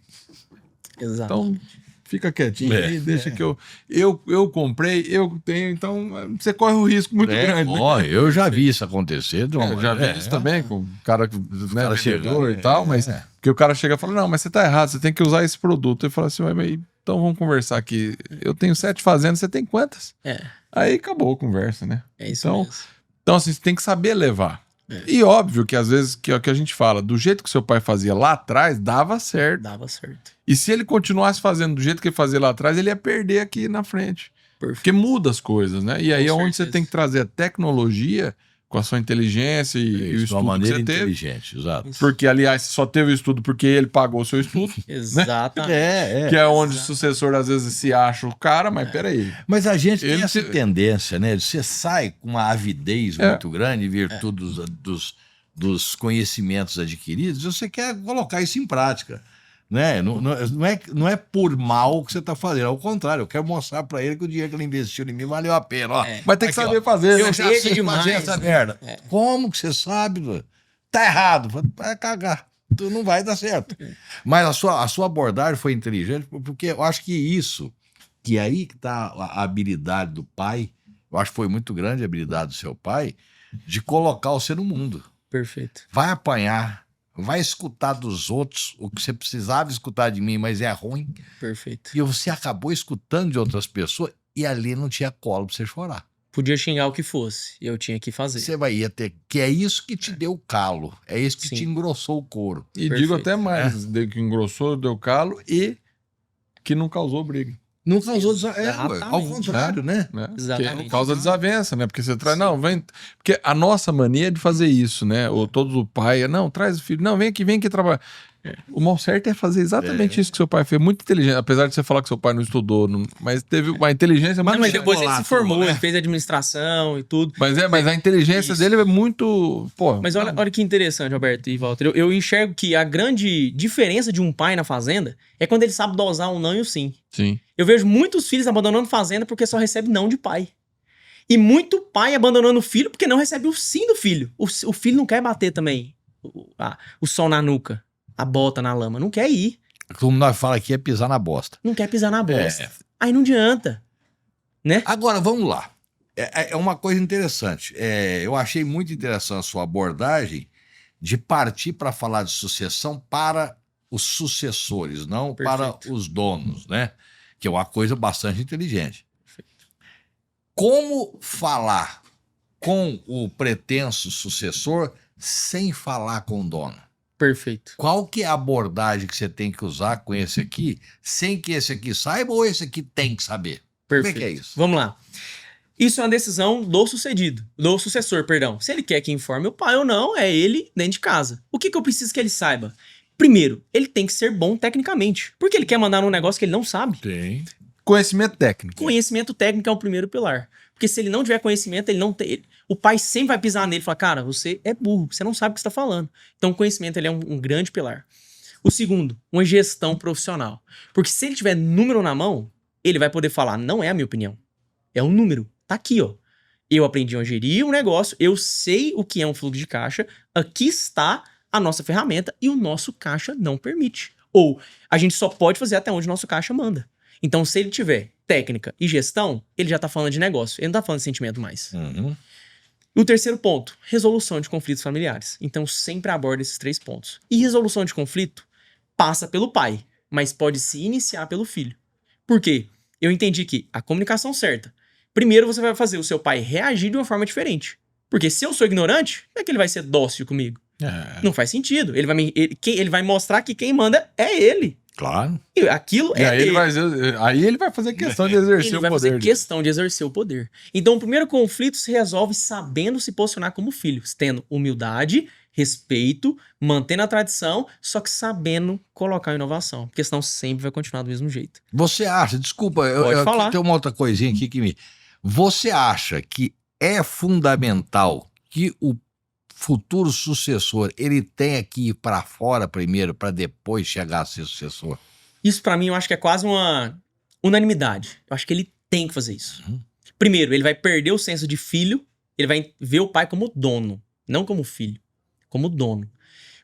Exato. Então, fica quietinho aí, deixa que eu comprei, eu tenho, então você corre um risco muito grande. Né? Ó, eu já vi isso acontecer. Eu já vi isso também com o cara, né, cara vendedor chegando, e tal, mas porque o cara chega e fala, não, mas você tá errado, você tem que usar esse produto. Eu falo assim, mas então vamos conversar aqui. Eu tenho 7 fazendas, você tem quantas? Aí acabou a conversa, né? É isso mesmo. Então, assim, você tem que saber levar. E óbvio que às vezes, que é o que a gente fala, do jeito que seu pai fazia lá atrás, dava certo. Dava certo. E se ele continuasse fazendo do jeito que ele fazia lá atrás, ele ia perder aqui na frente. Perfeito. Porque muda as coisas, né? E aí é onde você certeza. tem que trazer a tecnologia com a sua inteligência e o de uma estudo que maneira você teve. inteligente, exato. Porque, aliás, você só teve o estudo porque ele pagou o seu estudo. Exatamente. Que é onde o sucessor às vezes se acha o cara, mas peraí. Mas a gente tem Ele essa se- tendência, né? Você sai com uma avidez muito grande em virtude dos conhecimentos adquiridos, você quer colocar isso em prática. Né? Não é por mal que você está fazendo, ao contrário, eu quero mostrar para ele que o dinheiro que ele investiu em mim valeu a pena. Ó. Mas tem que Aqui, saber ó, fazer, eu né? já Chega sei demais, fazer essa né? merda. Como que você sabe? Mano? Tá errado. Vai cagar. Tu não vai dar certo. Mas a sua abordagem foi inteligente, porque eu acho que aí que tá a habilidade do pai, eu acho que foi muito grande a habilidade do seu pai, de colocar você no mundo. Perfeito. Vai apanhar, vai escutar dos outros o que você precisava escutar de mim, mas é ruim. Perfeito. E você acabou escutando de outras pessoas e ali não tinha colo pra você chorar. Podia xingar o que fosse. Eu tinha que fazer. Você ia ter. Que é isso que te deu calo. É isso que Sim. te engrossou o couro. E Perfeito. digo até mais, que engrossou, deu calo e que não causou briga. Não causou Exatamente. ao contrário, né? Né? Exatamente. Que causa desavença, né? Porque você traz, não, vem. Porque a nossa mania é de fazer isso, né? Ou todo o pai, não, traz o filho, não, vem aqui trabalhar. O mal certo é fazer exatamente isso que seu pai fez. Muito inteligente, apesar de você falar que seu pai não estudou, mas teve uma inteligência. Mas não depois chegou ele lá, se formou, né? ele fez administração e tudo. Mas a inteligência Isso. dele é muito. Pô, Mas olha que interessante, Alberto e Walter. Eu enxergo que a grande diferença de um pai na fazenda é quando ele sabe dosar o não e o sim. sim. Eu vejo muitos filhos abandonando fazenda porque só recebe não de pai. E muito pai abandonando o filho porque não recebe o sim do filho. O filho não quer bater também o sol na nuca, a bota na lama. Não quer ir. Como nós falamos aqui, é pisar na bosta. Não quer pisar na bosta. Aí não adianta. Né? Agora, vamos lá. É uma coisa interessante. Eu achei muito interessante a sua abordagem de partir para falar de sucessão para os sucessores, não Perfeito. para os donos, né? Que é uma coisa bastante inteligente. Como falar com o pretenso sucessor sem falar com o dono? Perfeito. Qual que é a abordagem que você tem que usar com esse aqui, sem que esse aqui saiba ou esse aqui tem que saber? Perfeito. Como é que é isso? Vamos lá. Isso é uma decisão do sucessor, perdão. Se ele quer que informe o pai ou não, é ele dentro de casa. O que eu preciso que ele saiba? Primeiro, ele tem que ser bom tecnicamente. Porque ele quer mandar num negócio que ele não sabe. Tem. Conhecimento técnico. Conhecimento técnico é o primeiro pilar. Porque se ele não tiver conhecimento, ele não tem. O pai sempre vai pisar nele e falar: cara, você é burro, você não sabe o que você está falando. Então, o conhecimento ele é um grande pilar. O segundo, uma gestão profissional. Porque se ele tiver número na mão, ele vai poder falar: não é a minha opinião. É um número. Tá aqui, ó. Eu aprendi a gerir um negócio, eu sei o que é um fluxo de caixa, aqui está a nossa ferramenta e o nosso caixa não permite. Ou a gente só pode fazer até onde o nosso caixa manda. Então, se ele tiver técnica e gestão, ele já tá falando de negócio, ele não tá falando de sentimento mais. Uhum. E o terceiro ponto, resolução de conflitos familiares. Então, sempre aborda esses 3 pontos. E resolução de conflito passa pelo pai, mas pode se iniciar pelo filho. Por quê? Eu entendi que a comunicação certa. Primeiro, você vai fazer o seu pai reagir de uma forma diferente. Porque se eu sou ignorante, como é que ele vai ser dócil comigo? Não faz sentido. Ele vai mostrar que quem manda é ele. Claro. E aquilo E é aí dele. aí ele vai fazer questão de exercer Ele o vai poder fazer dele. questão de exercer o poder. Então, o primeiro conflito se resolve sabendo se posicionar como filho, tendo humildade, respeito, mantendo a tradição, só que sabendo colocar a inovação, porque senão sempre vai continuar do mesmo jeito. Você acha, desculpa, Pode falar. tem uma outra coisinha aqui que me... Você acha que é fundamental que o futuro sucessor, ele tenha que ir para fora primeiro, para depois chegar a ser sucessor? Isso pra mim eu acho que é quase uma unanimidade. Eu acho que ele tem que fazer isso. Primeiro, ele vai perder o senso de filho, ele vai ver o pai como dono, não como filho, como dono.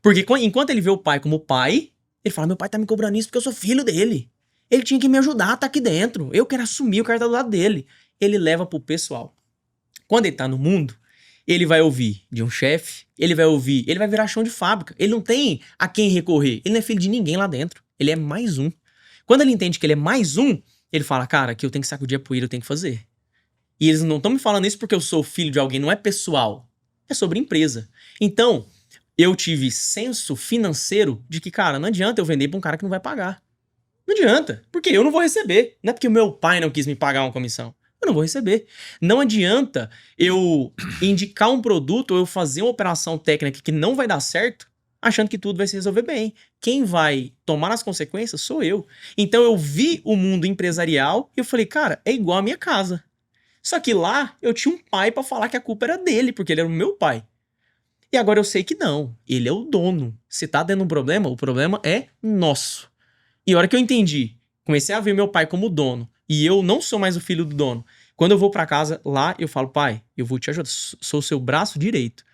Porque enquanto ele vê o pai como pai, ele fala, meu pai tá me cobrando isso porque eu sou filho dele. Ele tinha que me ajudar, tá aqui dentro. Eu quero assumir, eu quero estar do lado dele. Ele leva pro pessoal. Quando ele tá no mundo, ele vai ouvir de um chefe, ele vai virar chão de fábrica. Ele não tem a quem recorrer. Ele não é filho de ninguém lá dentro. Ele é mais um. Quando ele entende que ele é mais um, ele fala, cara, que eu tenho que sacudir a poeira, eu tenho que fazer. E eles não estão me falando isso porque eu sou filho de alguém, não é pessoal. É sobre empresa. Então, eu tive senso financeiro de que, cara, não adianta eu vender pra um cara que não vai pagar. Não adianta, porque eu não vou receber. Não é porque o meu pai não quis me pagar uma comissão. Eu não vou receber. Não adianta eu indicar um produto ou eu fazer uma operação técnica que não vai dar certo, achando que tudo vai se resolver bem. Quem vai tomar as consequências sou eu. Então eu vi o mundo empresarial e eu falei, cara, é igual a minha casa. Só que lá eu tinha um pai pra falar que a culpa era dele, porque ele era o meu pai. E agora eu sei que não. Ele é o dono. Se tá dando um problema, o problema é nosso. E a hora que eu entendi, comecei a ver meu pai como dono, e eu não sou mais o filho do dono. Quando eu vou pra casa, lá eu falo, pai, eu vou te ajudar, sou o seu braço direito.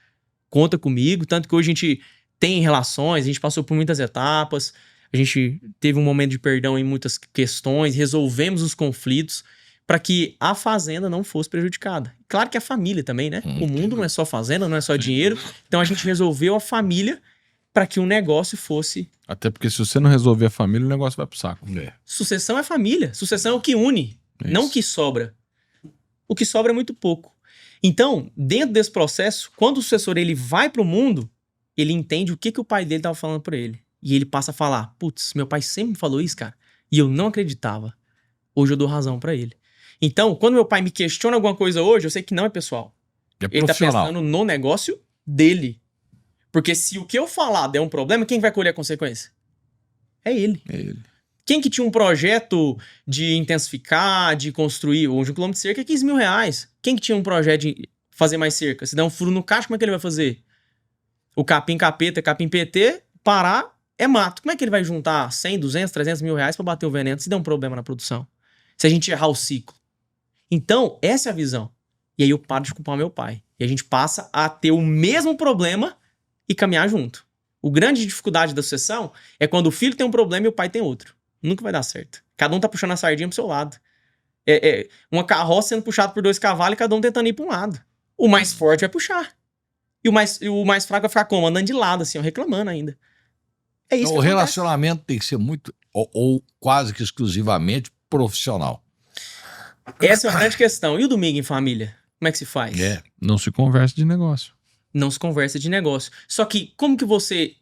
Conta comigo, tanto que hoje a gente tem relações, a gente passou por muitas etapas, a gente teve um momento de perdão em muitas questões, resolvemos os conflitos para que a fazenda não fosse prejudicada. Claro que a família também, né? O mundo não é só fazenda, não é só dinheiro. Então a gente resolveu a família para que o negócio fosse... Até porque se você não resolver a família, o negócio vai pro saco. Sucessão é família. Sucessão é o que une, não o que sobra. O que sobra é muito pouco. Então, dentro desse processo, quando o sucessor ele vai pro mundo, ele entende o que o pai dele tava falando pra ele. E ele passa a falar, putz, meu pai sempre me falou isso, cara. E eu não acreditava. Hoje eu dou razão pra ele. Então, quando meu pai me questiona alguma coisa hoje, eu sei que não é pessoal. Ele tá pensando no negócio dele. Porque se o que eu falar der um problema, quem vai colher a consequência? É ele. É ele. Quem que tinha um projeto de intensificar, de construir, hoje um quilômetro de cerca é 15 mil reais. Quem que tinha um projeto de fazer mais cerca? Se der um furo no caixa, como é que ele vai fazer? O capim capeta, capim PT, parar é mato. Como é que ele vai juntar 100, 200, 300 mil reais pra bater o veneno se der um problema na produção? Se a gente errar o ciclo. Então, essa é a visão. E aí eu paro de culpar meu pai. E a gente passa a ter o mesmo problema e caminhar junto. O grande dificuldade da sucessão é quando o filho tem um problema e o pai tem outro. Nunca vai dar certo. Cada um tá puxando a sardinha pro seu lado. É uma carroça sendo puxada por 2 cavalos e cada um tentando ir pra um lado. O mais forte vai puxar. E o mais fraco vai ficar como? Andando de lado, assim, ó, reclamando ainda. É isso Então, que o acontece. relacionamento tem que ser muito, ou quase que exclusivamente, profissional. Essa é uma grande questão. E o domingo em família? Como é que se faz? Não se conversa de negócio. Não se conversa de negócio. Só que, como que você,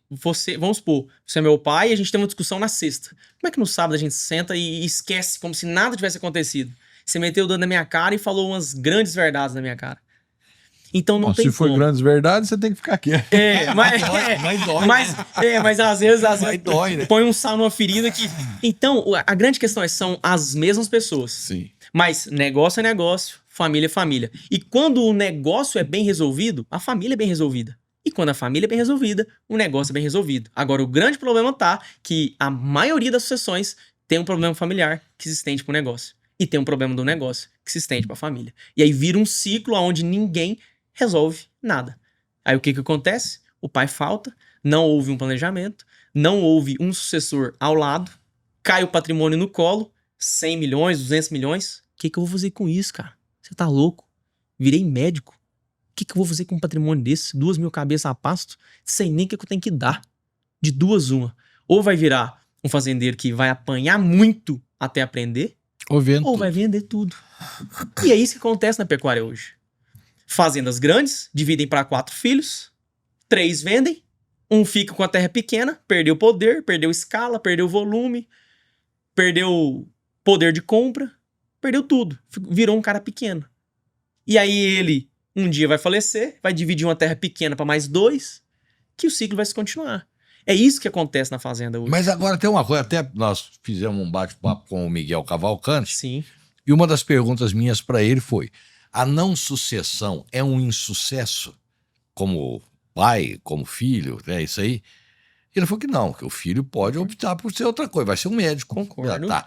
vamos supor, você é meu pai e a gente tem uma discussão na sexta. Como é que no sábado a gente senta e esquece como se nada tivesse acontecido? Você meteu o dedo na minha cara e falou umas grandes verdades na minha cara. Então não tem se for como. grandes verdades, você tem que ficar quieto. Mas às vezes dói, né? põe um sal numa ferida que... Então, a grande questão é, são as mesmas pessoas. Sim. Mas negócio é negócio, família é família. E quando o negócio é bem resolvido, a família é bem resolvida. E quando a família é bem resolvida, o negócio é bem resolvido. Agora, o grande problema tá que a maioria das sucessões tem um problema familiar que se estende pro negócio. E tem um problema do negócio que se estende pra família. E aí vira um ciclo onde ninguém resolve nada. Aí o que acontece? O pai falta, não houve um planejamento, não houve um sucessor ao lado, cai o patrimônio no colo, 100 milhões, 200 milhões. O que eu vou fazer com isso, cara? Você tá louco? Virei médico. O que eu vou fazer com um patrimônio desse? 2.000 cabeças a pasto? Sem nem o que eu tenho que dar. De duas, uma. Ou vai virar um fazendeiro que vai apanhar muito até aprender, ou vai vender tudo. E é isso que acontece na pecuária hoje. Fazendas grandes, dividem para 4 filhos, 3 vendem, Um fica com a terra pequena, perdeu poder, perdeu escala, perdeu volume, perdeu poder de compra, perdeu tudo. Virou um cara pequeno. E aí ele, um dia vai falecer, vai dividir uma terra pequena para mais 2, que o ciclo vai se continuar. É isso que acontece na fazenda hoje. Mas agora tem uma coisa, até nós fizemos um bate-papo com o Miguel Cavalcante, Sim. e uma das perguntas minhas para ele foi: a não sucessão é um insucesso como pai, como filho, né, isso aí? Ele falou que não, que o filho pode optar por ser outra coisa, vai ser um médico. Concordo. Tá.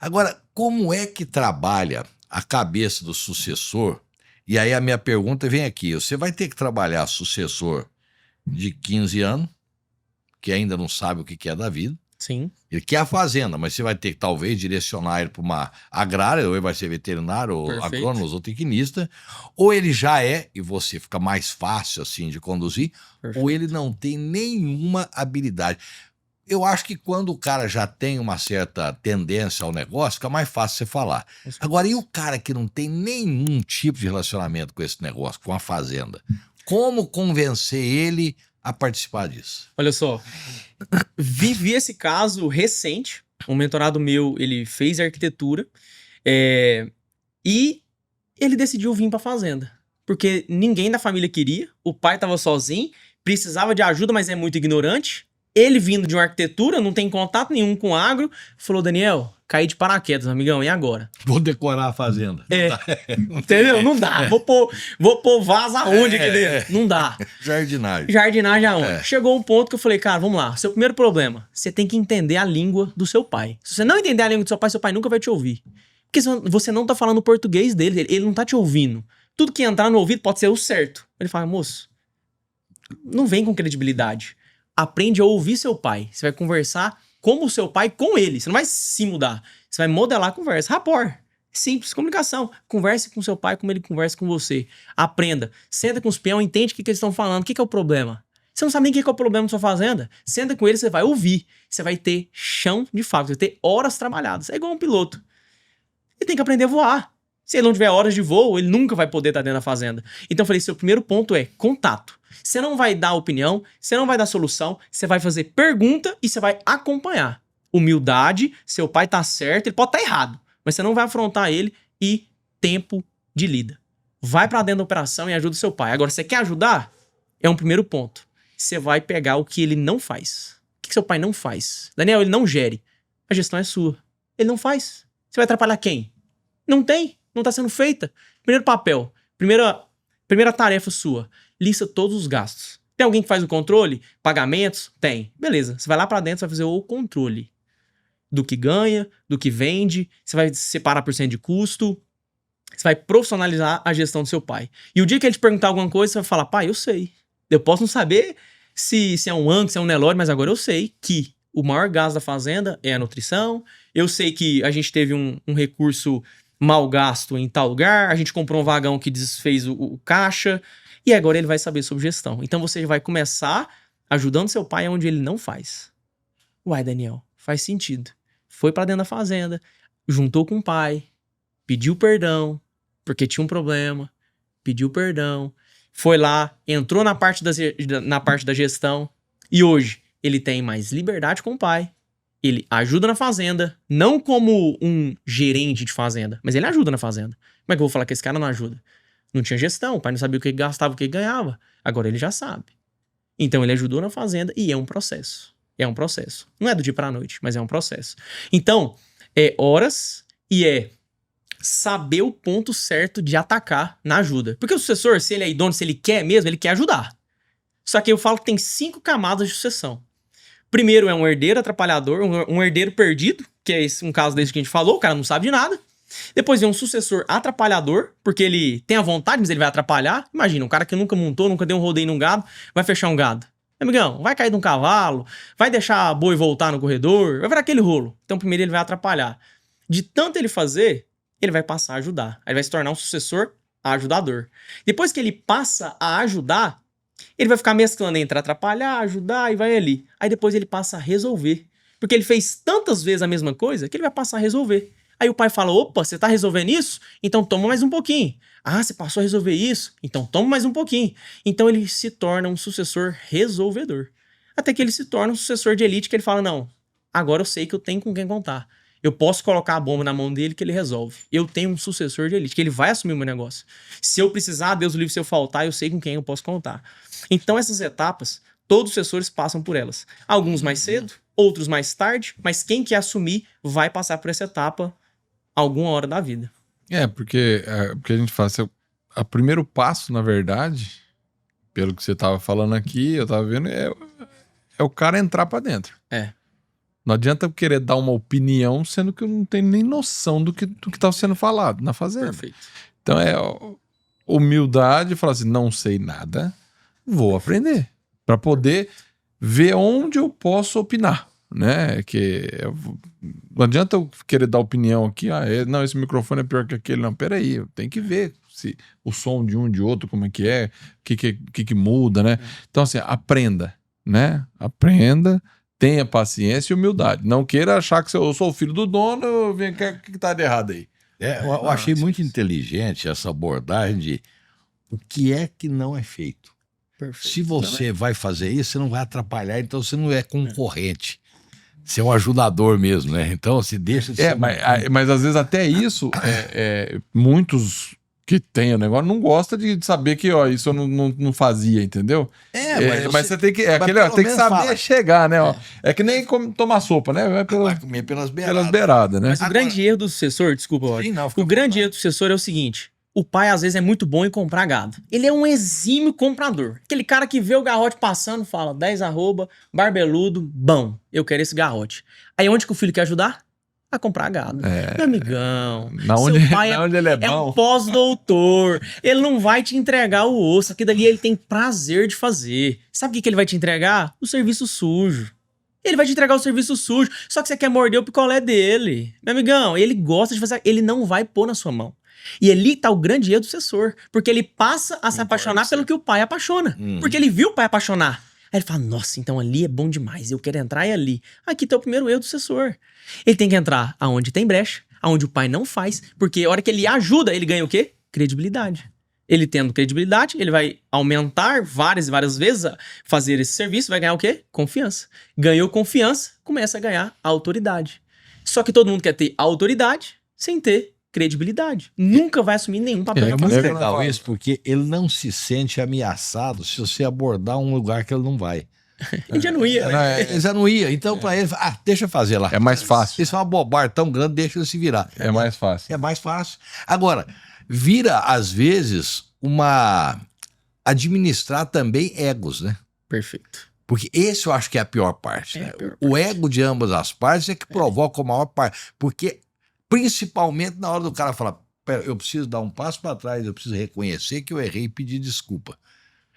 Agora, como é que trabalha a cabeça do sucessor? E aí a minha pergunta vem aqui: você vai ter que trabalhar sucessor de 15 anos, que ainda não sabe o que é da vida. Sim. Ele quer a fazenda, mas você vai ter que talvez direcionar ele para uma agrária, ou ele vai ser veterinário, ou Perfeito. agrônomo, ou zootecnista, ou ele já é, e você fica mais fácil assim de conduzir, Perfeito. ou ele não tem nenhuma habilidade. Eu acho que quando o cara já tem uma certa tendência ao negócio, fica mais fácil você falar. Agora, e o cara que não tem nenhum tipo de relacionamento com esse negócio, com a fazenda? Como convencer ele a participar disso? Olha só, vivi esse caso recente. Um mentorado meu, ele fez arquitetura e ele decidiu vir pra fazenda. Porque ninguém da família queria, o pai tava sozinho, precisava de ajuda, mas é muito ignorante. Ele vindo de uma arquitetura, não tem contato nenhum com agro, falou: Daniel, caí de paraquedas, amigão, e agora? Vou decorar a fazenda. Entendeu? Não dá. Vou pôr vaso aonde aqui dentro? Não dá. Jardinagem. Jardinagem aonde? Chegou um ponto que eu falei: cara, vamos lá. Seu primeiro problema, você tem que entender a língua do seu pai. Se você não entender a língua do seu pai nunca vai te ouvir. Porque você não tá falando o português dele, ele não tá te ouvindo. Tudo que entrar no ouvido pode ser o certo. Ele fala: moço, não vem com credibilidade. Aprende a ouvir seu pai. Você vai conversar como o seu pai com ele. Você não vai se mudar. Você vai modelar a conversa. Rapport. Simples, comunicação. Converse com seu pai como ele conversa com você. Aprenda. Senta com os peões, entende o que eles estão falando. O que é o problema? Você não sabe nem o que é o problema da sua fazenda? Senta com ele, você vai ouvir. Você vai ter chão de fábrica. Você vai ter horas trabalhadas. É igual um piloto. Ele tem que aprender a voar. Se ele não tiver horas de voo, ele nunca vai poder estar dentro da fazenda. Então eu falei: seu primeiro ponto é contato. Você não vai dar opinião, você não vai dar solução, você vai fazer pergunta e você vai acompanhar. Humildade, seu pai tá certo, ele pode estar errado, mas você não vai afrontar ele, e tempo de lida. Vai pra dentro da operação e ajuda o seu pai. Agora, você quer ajudar? É um primeiro ponto. Você vai pegar o que ele não faz. O que seu pai não faz? Daniel, ele não gere. A gestão é sua. Ele não faz. Você vai atrapalhar quem? Não tem. Não tá sendo feita. Primeiro papel. Primeira tarefa sua. Lista todos os gastos. Tem alguém que faz o controle? Pagamentos? Tem. Beleza. Você vai lá pra dentro, você vai fazer o controle do que ganha, do que vende. Você vai separar por cento de custo. Você vai profissionalizar a gestão do seu pai. E o dia que ele te perguntar alguma coisa, você vai falar: pai, eu sei. Eu posso não saber se é um Angus, se é um Nelore, mas agora eu sei que o maior gasto da fazenda é a nutrição. Eu sei que a gente teve um recurso mal gasto em tal lugar. A gente comprou um vagão que desfez o caixa. E agora ele vai saber sobre gestão. Então você vai começar ajudando seu pai onde ele não faz. Uai, Daniel, faz sentido. Foi pra dentro da fazenda, juntou com o pai, pediu perdão, porque tinha um problema, pediu perdão, foi lá, entrou na parte da gestão, e hoje ele tem mais liberdade com o pai, ele ajuda na fazenda, não como um gerente de fazenda, mas ele ajuda na fazenda. Como é que eu vou falar que esse cara não ajuda? Não tinha gestão, o pai não sabia o que gastava, o que ganhava. Agora ele já sabe. Então ele ajudou na fazenda e é um processo. É um processo. Não é do dia pra noite, mas é um processo. Então, é horas e é saber o ponto certo de atacar na ajuda. Porque o sucessor, se ele é idôneo, se ele quer mesmo, ele quer ajudar. Só que eu falo que tem 5 camadas de sucessão. Primeiro é um herdeiro atrapalhador, um herdeiro perdido, que é um caso desse que a gente falou, o cara não sabe de nada. Depois vem um sucessor atrapalhador, porque ele tem a vontade, mas ele vai atrapalhar. Imagina, um cara que nunca montou, nunca deu um rodeio num gado, vai fechar um gado. Amigão, vai cair de um cavalo, vai deixar boi voltar no corredor, vai virar aquele rolo. Então primeiro ele vai atrapalhar. De tanto ele fazer, ele vai passar a ajudar. Aí ele vai se tornar um sucessor ajudador. Depois que ele passa a ajudar, ele vai ficar mesclando entre atrapalhar, ajudar e vai ali. Aí depois ele passa a resolver. Porque ele fez tantas vezes a mesma coisa que ele vai passar a resolver. Aí o pai fala: opa, você tá resolvendo isso? Então toma mais um pouquinho. Ah, você passou a resolver isso? Então toma mais um pouquinho. Então ele se torna um sucessor resolvedor. até que ele se torna um sucessor de elite, que ele fala, não, agora eu sei que eu tenho com quem contar. Eu posso colocar a bomba na mão dele que ele resolve. Eu tenho um sucessor de elite, que ele vai assumir o meu negócio. Se eu precisar, Deus o livre, se eu faltar, eu sei com quem eu posso contar. Então essas etapas, todos os sucessores passam por elas. Alguns mais cedo, outros mais tarde, mas quem quer assumir vai passar por essa etapa alguma hora da vida. Porque a gente faz... O primeiro passo, na verdade, pelo que você tava falando aqui, eu tava vendo, é o cara entrar pra dentro. Não adianta eu querer dar uma opinião, sendo que eu não tenho nem noção do que tá sendo falado na fazenda. Perfeito. Então humildade, falar assim, não sei nada, vou aprender. Pra poder ver onde eu posso opinar, né? Não adianta eu querer dar opinião aqui, não, esse microfone é pior que aquele. Não, peraí, eu tenho que ver se o som de um de outro, como é, o que muda, né? Então, assim, aprenda, né? Aprenda, tenha paciência e humildade. Não queira achar que eu sou o filho do dono, vem cá, o que tá de errado aí? Eu achei muito inteligente essa abordagem de o que é que não é feito. Perfeito. Se você vai fazer isso, você não vai atrapalhar, então você não é concorrente. Você é um ajudador mesmo, né? Então, se deixa de ser... Mas às vezes até isso, muitos que tem o negócio não gosta de saber que isso eu não fazia, entendeu? Mas você tem que, tem que saber chegar, né? É que nem tomar sopa, né? Vai comer pelas beiradas. Pelas beiradas, né? Mas o grande erro do sucessor, desculpa, Sim, não, o grande erro do sucessor é o seguinte: o pai às vezes é muito bom em comprar gado. Ele é um exímio comprador. Aquele cara que vê o garrote passando, fala 10 arroba, barbeludo, bom, eu quero esse garrote. Aí onde que o filho quer ajudar? A comprar gado. Meu amigão. Seu pai onde ele é bom. um pós-doutor. Ele não vai te entregar o osso. Aqui dali ele tem prazer de fazer. Sabe o que ele vai te entregar? O serviço sujo. Ele vai te entregar o serviço sujo. Só que você quer morder o picolé dele. Meu amigão, ele gosta de fazer. Ele não vai pôr na sua mão. E ali tá o grande erro do sucessor. Porque ele passa a se apaixonar pelo que o pai apaixona. Porque ele viu o pai apaixonar. Aí ele fala, nossa, então ali é bom demais, eu quero entrar e ali. Aqui tá o primeiro erro do sucessor. Ele tem que entrar aonde tem brecha, aonde o pai não faz, porque a hora que ele ajuda, ele ganha o quê? Credibilidade. Ele tendo credibilidade, ele vai aumentar várias e várias vezes a fazer esse serviço, vai ganhar o quê? Confiança. Ganhou confiança, começa a ganhar autoridade. Só que todo mundo quer ter autoridade sem ter credibilidade. Nunca vai assumir nenhum papel. É muito legal isso, porque ele não se sente ameaçado se você abordar um lugar que ele não vai. Ele já não ia. Ele já não ia. Então, pra ele, deixa eu fazer lá. É mais fácil. Isso é uma bobagem tão grande, deixa ele se virar. É mais fácil. É mais fácil. Agora, vira, às vezes, administrar também egos, né? Perfeito. Porque esse eu acho que é a pior parte. Né? O ego de ambas as partes é que provoca a maior parte. Porque, principalmente na hora do cara falar, pera, eu preciso dar um passo para trás, eu preciso reconhecer que eu errei e pedir desculpa.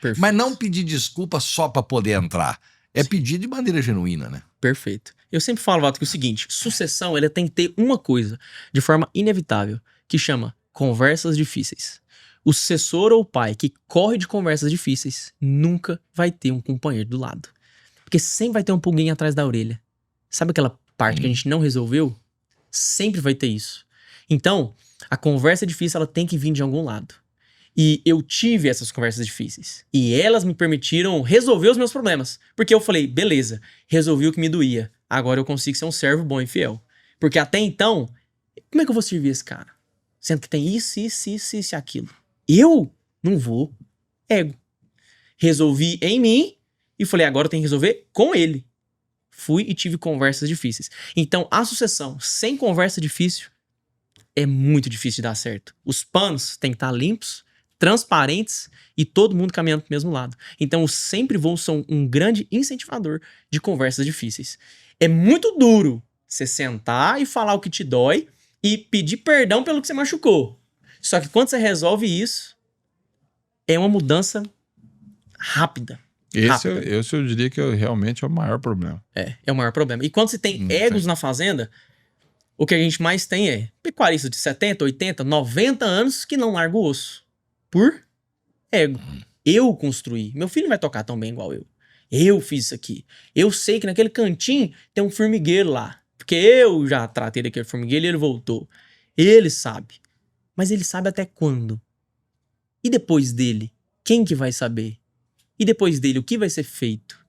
Perfeito. Mas não pedir desculpa só para poder entrar. É pedir de maneira genuína, né? Perfeito. Eu sempre falo, Vato, que é o seguinte, sucessão, ela tem que ter uma coisa, de forma inevitável, que chama conversas difíceis. O sucessor ou o pai que corre de conversas difíceis nunca vai ter um companheiro do lado. Porque sempre vai ter um pulguinho atrás da orelha. Sabe aquela parte que a gente não resolveu? Sempre vai ter isso. Então, a conversa difícil, ela tem que vir de algum lado. E eu tive essas conversas difíceis. E elas me permitiram resolver os meus problemas. Porque eu falei, beleza, resolvi o que me doía. Agora eu consigo ser um servo bom e fiel. Porque até então, como é que eu vou servir esse cara? Sendo que tem isso e aquilo. Eu não vou. Ego. Resolvi em mim e falei, agora eu tenho que resolver com ele. Fui e tive conversas difíceis. Então, a sucessão sem conversa difícil é muito difícil de dar certo. Os panos têm que estar limpos, transparentes e todo mundo caminhando pro mesmo lado. Então, eu sempre vou ser um grande incentivador de conversas difíceis. É muito duro você sentar e falar o que te dói e pedir perdão pelo que você machucou. Só que quando você resolve isso, é uma mudança rápida. Esse eu diria que realmente é o maior problema. É o maior problema. E quando você tem egos na fazenda, o que a gente mais tem é pecuarista de 70, 80, 90 anos que não larga o osso. Por ego. Eu construí. Meu filho não vai tocar tão bem igual eu. Eu fiz isso aqui. Eu sei que naquele cantinho tem um formigueiro lá. Porque eu já tratei daquele formigueiro e ele voltou. Ele sabe. Mas ele sabe até quando? E depois dele? Quem que vai saber? E depois dele, o que vai ser feito?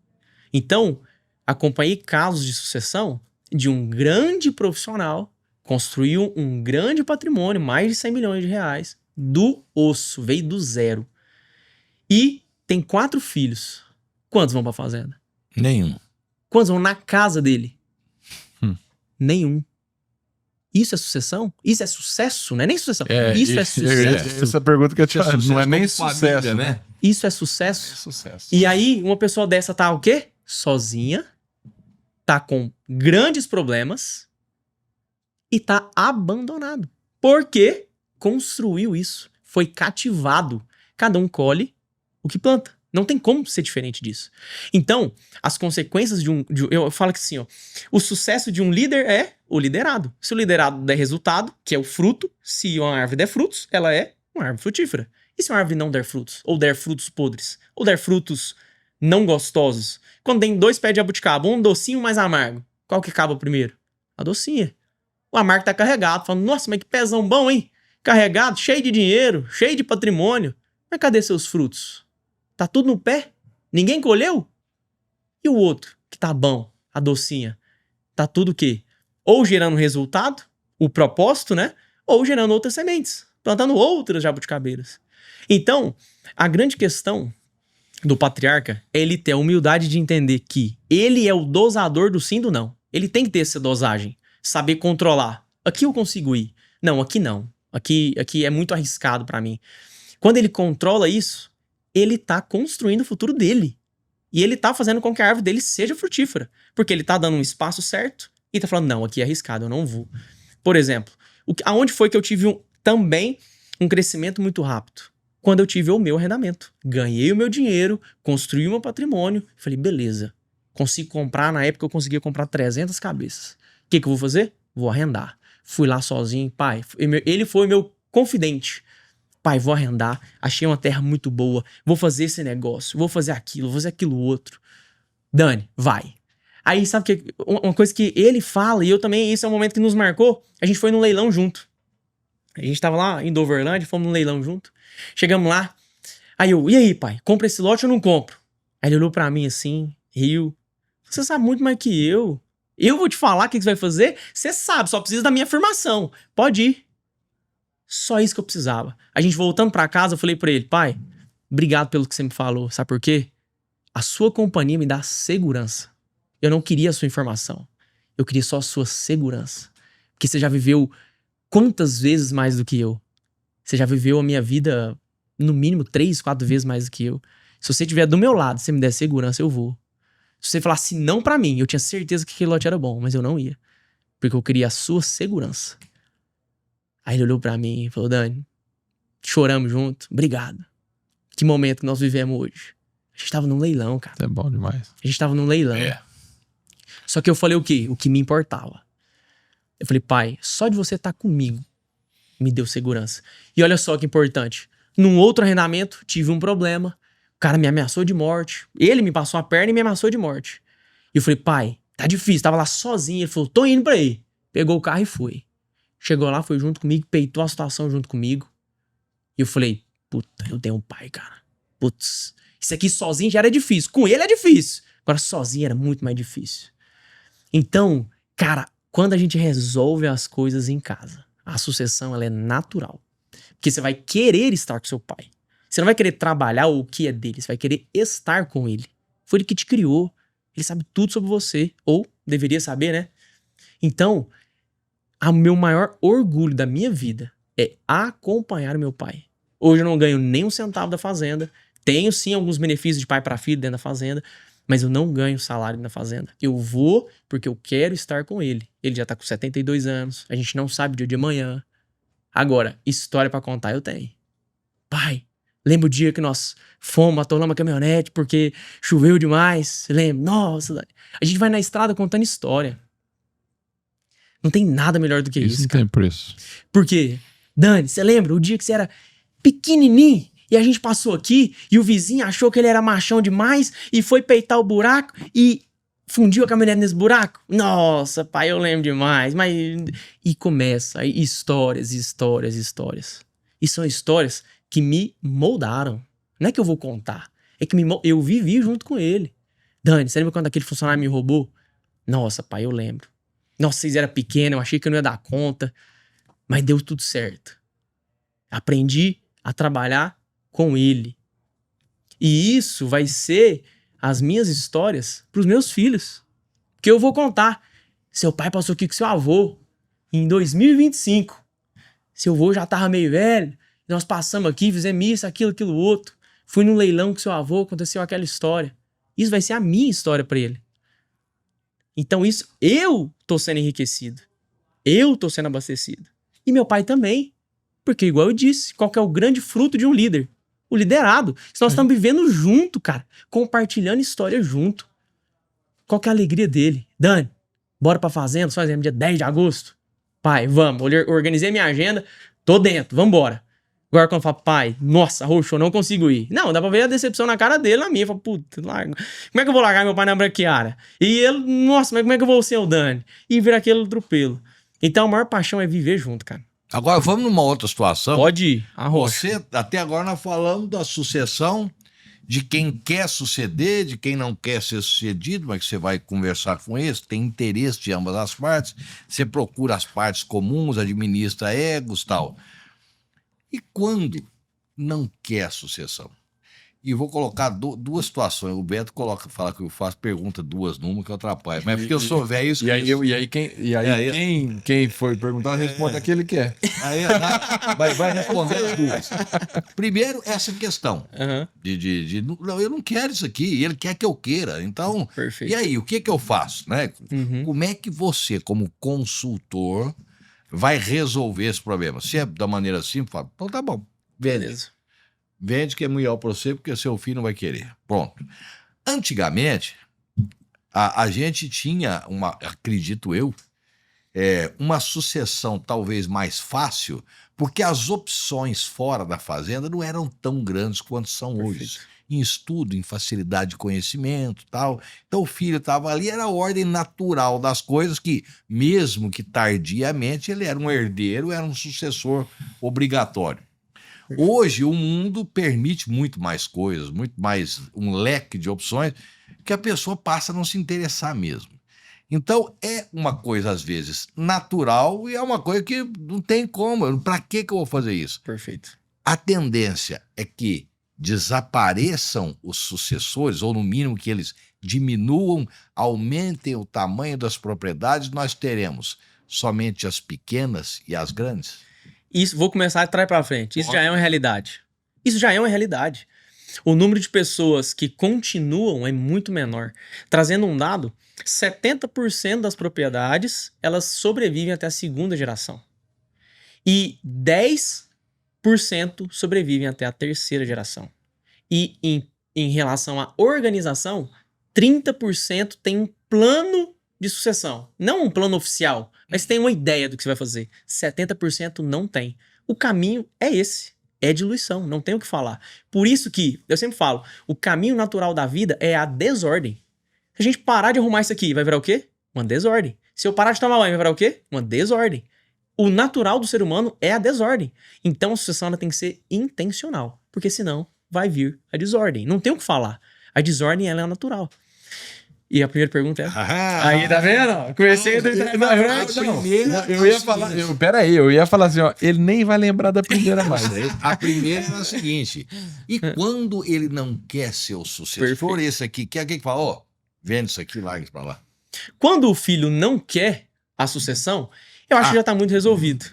Então, acompanhei casos de sucessão de um grande profissional, construiu um grande patrimônio, mais de 100 milhões de reais, do osso, veio do zero. E tem 4 filhos. Quantos vão pra fazenda? Nenhum. Quantos vão na casa dele? Nenhum. Isso é sucessão? Isso é sucesso? Não é nem sucessão. Isso é sucesso. Essa pergunta que eu tinha não é nem como sucesso, família, né? Isso é sucesso? É sucesso. E aí, uma pessoa dessa tá o quê? Sozinha, tá com grandes problemas e tá abandonado. Porque construiu isso. Foi cativado. Cada um colhe o que planta. Não tem como ser diferente disso. Então, as consequências eu falo que assim, ó, o sucesso de um líder é o liderado. Se o liderado der resultado, que é o fruto, se uma árvore der frutos, ela é uma árvore frutífera. E se uma árvore não der frutos? Ou der frutos podres? Ou der frutos não gostosos? Quando tem 2 pés de jabuticaba, um docinho mais amargo, qual que acaba primeiro? A docinha. O amargo tá carregado, falando, nossa, mas que pezão bom, hein? Carregado, cheio de dinheiro, cheio de patrimônio. Mas cadê seus frutos? Tá tudo no pé? Ninguém colheu? E o outro, que tá bom, a docinha? Tá tudo o quê? Ou gerando resultado, o propósito, né? Ou gerando outras sementes, plantando outras jabuticabeiras. Então, a grande questão do patriarca é ele ter a humildade de entender que ele é o dosador do sim e do não. Ele tem que ter essa dosagem, saber controlar. Aqui eu consigo ir. Não, aqui não. Aqui é muito arriscado pra mim. Quando ele controla isso, ele tá construindo o futuro dele. E ele tá fazendo com que a árvore dele seja frutífera. Porque ele tá dando um espaço certo e tá falando, não, aqui é arriscado, eu não vou. Por exemplo, aonde foi que eu tive também um crescimento muito rápido? Quando eu tive o meu arrendamento. Ganhei o meu dinheiro, construí o meu patrimônio. Falei, beleza, consigo comprar, na época eu conseguia comprar 300 cabeças. O que eu vou fazer? Vou arrendar. Fui lá sozinho, pai, ele foi o meu confidente. Pai, vou arrendar, achei uma terra muito boa, vou fazer esse negócio, vou fazer aquilo outro. Dani, vai. Aí, sabe que uma coisa que ele fala, e eu também, esse é um momento que nos marcou, a gente foi num leilão junto. A gente tava lá em Doverlândia, fomos num leilão junto. Chegamos lá, aí eu, e aí, pai, compra esse lote ou não compro? Aí ele olhou pra mim assim, riu. Você sabe muito mais que eu. Eu vou te falar o que você vai fazer? Você sabe, só precisa da minha afirmação. Pode ir. Só isso que eu precisava. A gente voltando pra casa, eu falei pra ele, pai, obrigado pelo que você me falou. Sabe por quê? A sua companhia me dá segurança. Eu não queria a sua informação. Eu queria só a sua segurança. Porque você já viveu quantas vezes mais do que eu? Você já viveu a minha vida, no mínimo, 3, 4 vezes mais do que eu. Se você estiver do meu lado, se você me der segurança, eu vou. Se você falasse não pra mim, eu tinha certeza que aquele lote era bom, mas eu não ia. Porque eu queria a sua segurança. Aí ele olhou pra mim e falou, Dani, choramos junto, obrigado. Que momento que nós vivemos hoje. A gente tava num leilão, cara. É bom demais. A gente tava num leilão. Só que eu falei o quê? O que me importava. Eu falei, pai, só de você estar comigo me deu segurança. E olha só que importante. Num outro arrendamento, tive um problema. O cara me ameaçou de morte. Ele me passou a perna e me ameaçou de morte. E eu falei, pai, tá difícil. Tava lá sozinho. Ele falou, tô indo pra aí. Pegou o carro e foi. Chegou lá, foi junto comigo, peitou a situação junto comigo. E eu falei, puta, eu tenho um pai, cara. Putz, isso aqui sozinho já era difícil. Com ele é difícil. Agora sozinho era muito mais difícil. Então, cara, quando a gente resolve as coisas em casa, a sucessão, ela é natural. Porque você vai querer estar com seu pai. Você não vai querer trabalhar o que é dele, você vai querer estar com ele. Foi ele que te criou. Ele sabe tudo sobre você. Ou deveria saber, né? Então, o meu maior orgulho da minha vida é acompanhar o meu pai. Hoje eu não ganho nem um centavo da fazenda. Tenho sim alguns benefícios de pai para filho dentro da fazenda, mas eu não ganho salário na fazenda. Eu vou porque eu quero estar com ele. Ele já tá com 72 anos, a gente não sabe o dia de amanhã. Agora, história para contar eu tenho. Pai, lembra o dia que nós fomos, atolamos uma caminhonete porque choveu demais? Você lembra? Nossa, a gente vai na estrada contando história. Não tem nada melhor do que isso, não cara. tem preço. Por quê? Dani, você lembra o dia que você era pequenininho e a gente passou aqui e o vizinho achou que ele era machão demais e foi peitar o buraco e fundiu a caminhonete nesse buraco? Nossa, pai, eu lembro demais. Mas... E começa aí histórias. E são histórias que me moldaram. Não é que eu vou contar. É que eu vivi junto com ele. Dani, você lembra quando aquele funcionário me roubou? Nossa, pai, eu lembro. Nossa, vocês eram pequenos, eu achei que eu não ia dar conta. Mas deu tudo certo. Aprendi a trabalhar com ele. E isso vai ser as minhas histórias pros meus filhos. Que eu vou contar. Seu pai passou aqui com seu avô em 2025. Seu avô já tava meio velho. Nós passamos aqui, fizemos isso, aquilo outro. Fui no leilão com seu avô, aconteceu aquela história. Isso vai ser a minha história pra ele. Então isso, eu tô sendo enriquecido. Eu tô sendo abastecido. E meu pai também. Porque igual eu disse, qual que é o grande fruto de um líder? O liderado. Se nós estamos vivendo junto, cara. Compartilhando história junto. Qual que é a alegria dele? Dani, bora pra fazenda, nós fazemos dia 10 de agosto. Pai, vamos. Organizei minha agenda, tô dentro, vambora. Agora quando eu falo, pai, nossa, roxo, eu não consigo ir. Não, dá pra ver a decepção na cara dele, na minha. Eu falo, puta, larga. Como é que eu vou largar meu pai na branqueara? E ele, nossa, mas como é que eu vou ser o Dani? E vira aquele atropelo. Então a maior paixão é viver junto, cara. Agora vamos numa outra situação. Pode ir, arrocha. Você, até agora nós falamos da sucessão, de quem quer suceder, de quem não quer ser sucedido, mas que você vai conversar com eles, tem interesse de ambas as partes, você procura as partes comuns, administra egos e tal. E quando não quer a sucessão? E vou colocar duas situações. O Beto fala que eu faço pergunta duas numa que eu atrapalho. Mas porque eu sou velho... Isso... E aí quem foi perguntar responde aquele que é. Aí vai responder as duas. Primeiro, essa questão não, eu não quero isso aqui, ele quer que eu queira. Então, perfeito. E aí, o que eu faço? Né? Como é que você, como consultor, vai resolver esse problema? Se é da maneira simples, fala, então tá bom. Beleza. Vende que é melhor para você, porque seu filho não vai querer. Pronto. Antigamente, a gente tinha, acredito eu, uma sucessão talvez mais fácil, porque as opções fora da fazenda não eram tão grandes quanto são hoje. Em estudo, em facilidade de conhecimento e tal. Então o filho estava ali, era a ordem natural das coisas que, mesmo que tardiamente, ele era um herdeiro, era um sucessor obrigatório. Hoje o mundo permite muito mais coisas, muito mais um leque de opções que a pessoa passa a não se interessar mesmo. Então é uma coisa às vezes natural e é uma coisa que não tem como. Para que eu vou fazer isso? Perfeito. A tendência é que desapareçam os sucessores, ou no mínimo que eles diminuam, aumentem o tamanho das propriedades, nós teremos somente as pequenas e as grandes. Isso, vou começar de trás pra frente. Isso já é uma realidade. Isso já é uma realidade. O número de pessoas que continuam é muito menor. Trazendo um dado, 70% das propriedades, elas sobrevivem até a segunda geração. E 10% sobrevivem até a terceira geração. E em relação à organização, 30% tem um plano de sucessão. Não um plano oficial, mas tem uma ideia do que você vai fazer. 70% não tem. O caminho é esse. É diluição, não tem o que falar. Por isso que, eu sempre falo, o caminho natural da vida é a desordem. Se a gente parar de arrumar isso aqui, vai virar o quê? Uma desordem. Se eu parar de tomar banho, vai virar o quê? Uma desordem. O natural do ser humano é a desordem. Então a sucessão ela tem que ser intencional, porque senão vai vir a desordem. Não tem o que falar. A desordem ela é natural. E a primeira pergunta é... Aí, tá vendo? Comecei... Eu ia falar assim, ó, ele nem vai lembrar da primeira mais. A primeira é a seguinte, e quando ele não quer ser o sucessor, esse aqui, quer que fala, ó, vende isso aqui, larga isso pra lá. Quando o filho não quer a sucessão, eu acho que já tá muito resolvido.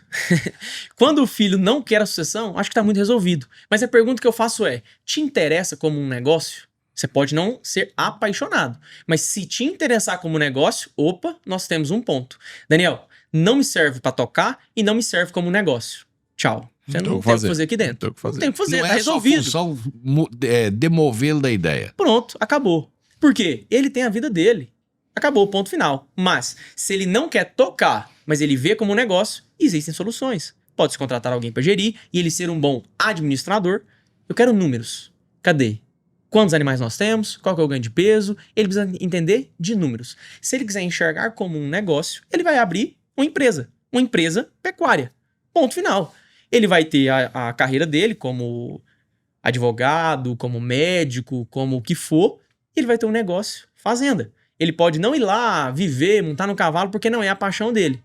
Quando o filho não quer a sucessão, acho que tá muito resolvido. Mas a pergunta que eu faço é, te interessa como um negócio? Você pode não ser apaixonado, mas se te interessar como negócio, opa, nós temos um ponto. Daniel, não me serve pra tocar e não me serve como negócio. Tchau. Você não tem o que fazer aqui dentro. Não tem o que fazer, tá resolvido. Só demovê-lo da ideia. Pronto, acabou. Por quê? Ele tem a vida dele. Acabou, ponto final. Mas, se ele não quer tocar, mas ele vê como um negócio, existem soluções. Pode-se contratar alguém pra gerir e ele ser um bom administrador. Eu quero números. Cadê? Quantos animais nós temos? Qual que é o ganho de peso? Ele precisa entender de números. Se ele quiser enxergar como um negócio, ele vai abrir uma empresa pecuária. Ponto final. Ele vai ter a carreira dele como advogado, como médico, como o que for. Ele vai ter um negócio fazenda. Ele pode não ir lá viver, montar no cavalo, porque não é a paixão dele.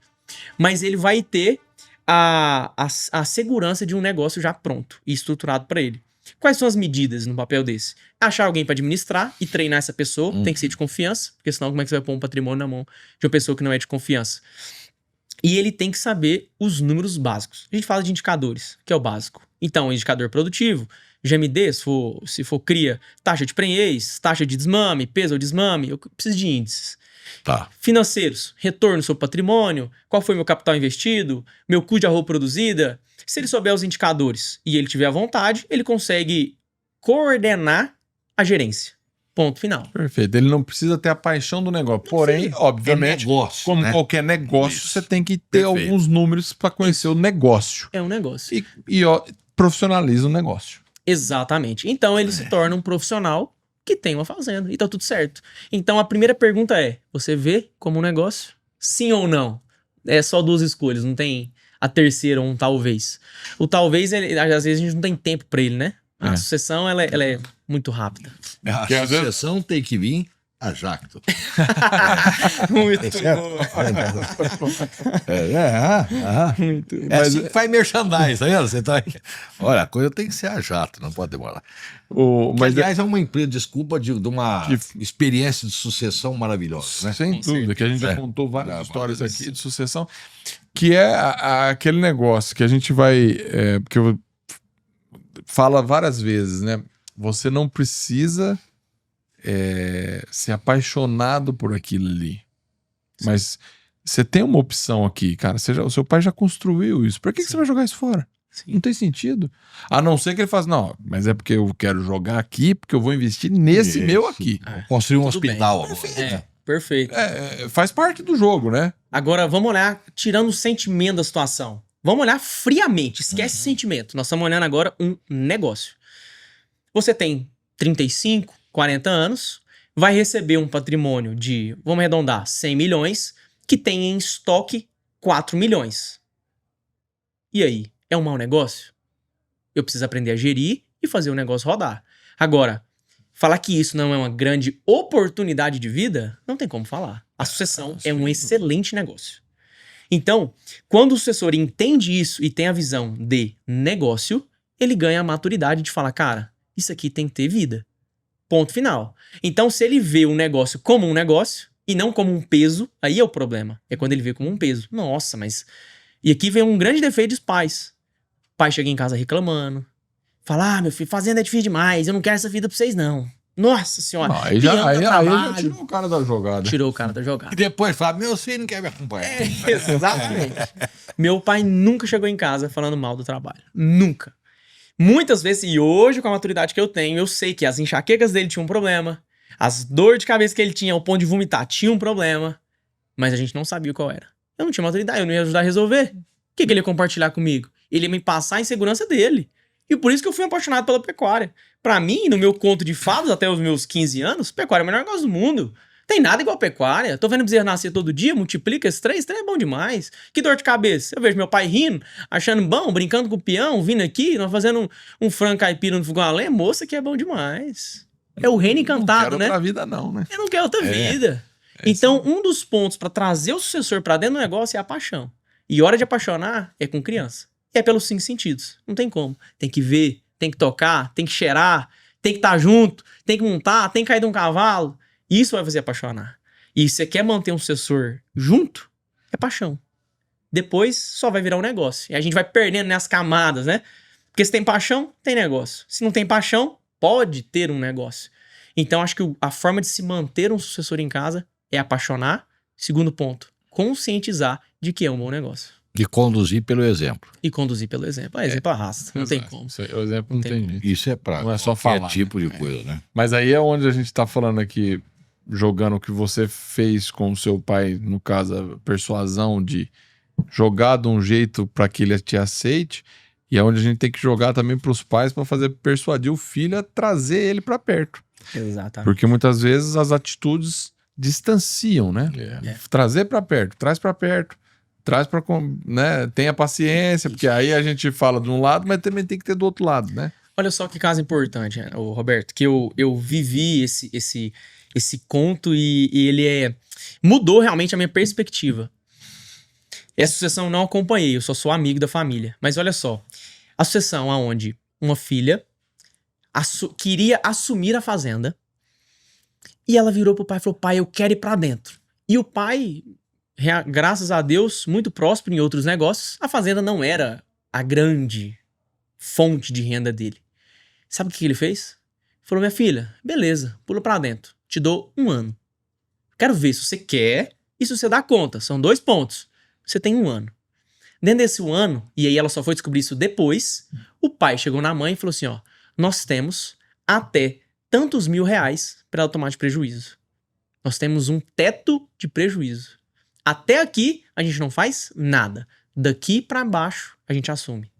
Mas ele vai ter a segurança de um negócio já pronto e estruturado para ele. Quais são as medidas no papel desse? Achar alguém para administrar e treinar essa pessoa, tem que ser de confiança, porque senão como é que você vai pôr um patrimônio na mão de uma pessoa que não é de confiança? E ele tem que saber os números básicos. A gente fala de indicadores, que é o básico. Então, indicador produtivo, GMD, se for cria, taxa de prenhez, taxa de desmame, peso ou desmame, eu preciso de índices. Tá. Financeiros, retorno sobre patrimônio, qual foi meu capital investido, meu custo de arroba produzida. Se ele souber os indicadores e ele tiver a vontade, ele consegue coordenar a gerência. Ponto final. Perfeito. Ele não precisa ter a paixão do negócio. Porém, obviamente, negócio, como né? qualquer negócio, Isso. você tem que ter Perfeito. alguns números para conhecer o negócio. É um negócio. E profissionaliza o negócio. Exatamente. Então ele se torna um profissional que tem uma fazenda. E tá tudo certo. Então a primeira pergunta é: você vê como um negócio? Sim ou não? É só duas escolhas, não tem a terceira ou um talvez. O talvez, às vezes a gente não tem tempo pra ele, né? A sucessão, ela é muito rápida. A Que às vezes- sucessão tem que vir a jacto. Muito certo? Muito. É assim que faz merchandise, tá vendo? Você tá... Olha, a coisa tem que ser a jato, não pode demorar. Mas Aliás, é uma empresa, desculpa, de uma experiência de sucessão maravilhosa, né? sem dúvida, que a gente já É. contou várias Ah, histórias mas- aqui de sucessão, que é aquele negócio que a gente vai... porque eu fala várias vezes, né? Você não precisa ser apaixonado por aquilo ali. Mas você tem uma opção aqui, cara. O seu pai já construiu isso. Por que você vai jogar isso fora? Não tem sentido. A não ser que ele faça, não, mas é porque eu quero jogar aqui, porque eu vou investir nesse Isso. meu aqui. Construir um Tudo hospital bem. agora. É, perfeito. Faz parte do jogo, né? Agora, vamos olhar, tirando o sentimento da situação. Vamos olhar friamente, esquece sentimento. Nós estamos olhando agora um negócio. Você tem 35, 40 anos, vai receber um patrimônio de, vamos arredondar, 100 milhões, que tem em estoque 4 milhões. E aí, é um mau negócio? Eu preciso aprender a gerir e fazer o negócio rodar. Agora, falar que isso não é uma grande oportunidade de vida, não tem como falar. A sucessão é um excelente negócio. Então, quando o sucessor entende isso e tem a visão de negócio, ele ganha a maturidade de falar, cara, isso aqui tem que ter vida. Ponto final. Então, se ele vê o negócio como um negócio e não como um peso, aí é o problema. É quando ele vê como um peso. Nossa, mas... E aqui vem um grande defeito dos pais. O pai chega em casa reclamando. Fala, meu filho, fazenda é difícil demais, eu não quero essa vida pra vocês, não. Nossa senhora. Não, aí já trabalho. tirou o cara da jogada. Tirou o cara da jogada. E depois fala, meu filho não quer me acompanhar. Exatamente. Meu pai nunca chegou em casa falando mal do trabalho. Nunca. Muitas vezes, e hoje com a maturidade que eu tenho, eu sei que as enxaquecas dele tinham um problema, as dores de cabeça que ele tinha ao ponto de vomitar tinha um problema, mas a gente não sabia qual era. Eu não tinha maturidade, eu não ia ajudar a resolver. O que ele ia compartilhar comigo? Ele ia me passar a insegurança dele. E por isso que eu fui apaixonado pela pecuária. Pra mim, no meu conto de fadas, até os meus 15 anos, pecuária é o melhor negócio do mundo. Tem nada igual pecuária. Tô vendo bezerro nascer todo dia, multiplica esses três é bom demais. Que dor de cabeça. Eu vejo meu pai rindo, achando bom, brincando com o peão, vindo aqui, nós fazendo um frango caipira no fogão a lenha. Moça, que é bom demais. É o reino encantado, Não quero né? outra vida não, né? Eu não quero outra vida. Então, um dos pontos pra trazer o sucessor pra dentro do negócio é a paixão. E hora de apaixonar é com criança. E é pelos 5 sentidos. Não tem como. Tem que ver, tem que tocar, tem que cheirar, tem que estar junto, tem que montar, tem que cair de um cavalo. Isso vai fazer apaixonar. E se você quer manter um sucessor junto, é paixão. Depois só vai virar um negócio. E a gente vai perdendo nas camadas, né? Porque se tem paixão, tem negócio. Se não tem paixão, pode ter um negócio. Então acho que a forma de se manter um sucessor em casa é apaixonar. Segundo ponto, conscientizar de que é um bom negócio. De conduzir pelo exemplo. E conduzir pelo exemplo. Ah, exemplo arrasta. Não tem como. Isso aí, o exemplo não tem jeito. Isso é pra Não é só qualquer falar, tipo de coisa, né? Mas aí é onde a gente tá falando aqui, jogando o que você fez com o seu pai, no caso, a persuasão de jogar de um jeito para que ele te aceite, e é onde a gente tem que jogar também pros pais para fazer persuadir o filho a trazer ele para perto. Exatamente. Porque muitas vezes as atitudes distanciam, né? Trazer para perto, traz para perto. Traz pra, né? Tenha paciência, porque aí a gente fala de um lado, mas também tem que ter do outro lado, né? Olha só que caso importante, ô Roberto, que eu vivi esse conto e ele mudou realmente a minha perspectiva. Essa sucessão eu não acompanhei, eu só sou amigo da família. Mas olha só, a sucessão onde uma filha queria assumir a fazenda e ela virou pro pai e falou, pai, eu quero ir pra dentro. E o pai, graças a Deus, muito próspero em outros negócios, a fazenda não era a grande fonte de renda dele. Sabe o que ele fez? Falou, minha filha, beleza, pula pra dentro. Te dou 1 ano. Quero ver se você quer e se você dá conta. São 2 pontos. Você tem 1 ano. Dentro desse 1 ano, e aí ela só foi descobrir isso depois, o pai chegou na mãe e falou assim, ó, nós temos até tantos R$1.000 para ela tomar de prejuízo. Nós temos um teto de prejuízo. Até aqui, a gente não faz nada. Daqui pra baixo, a gente assume.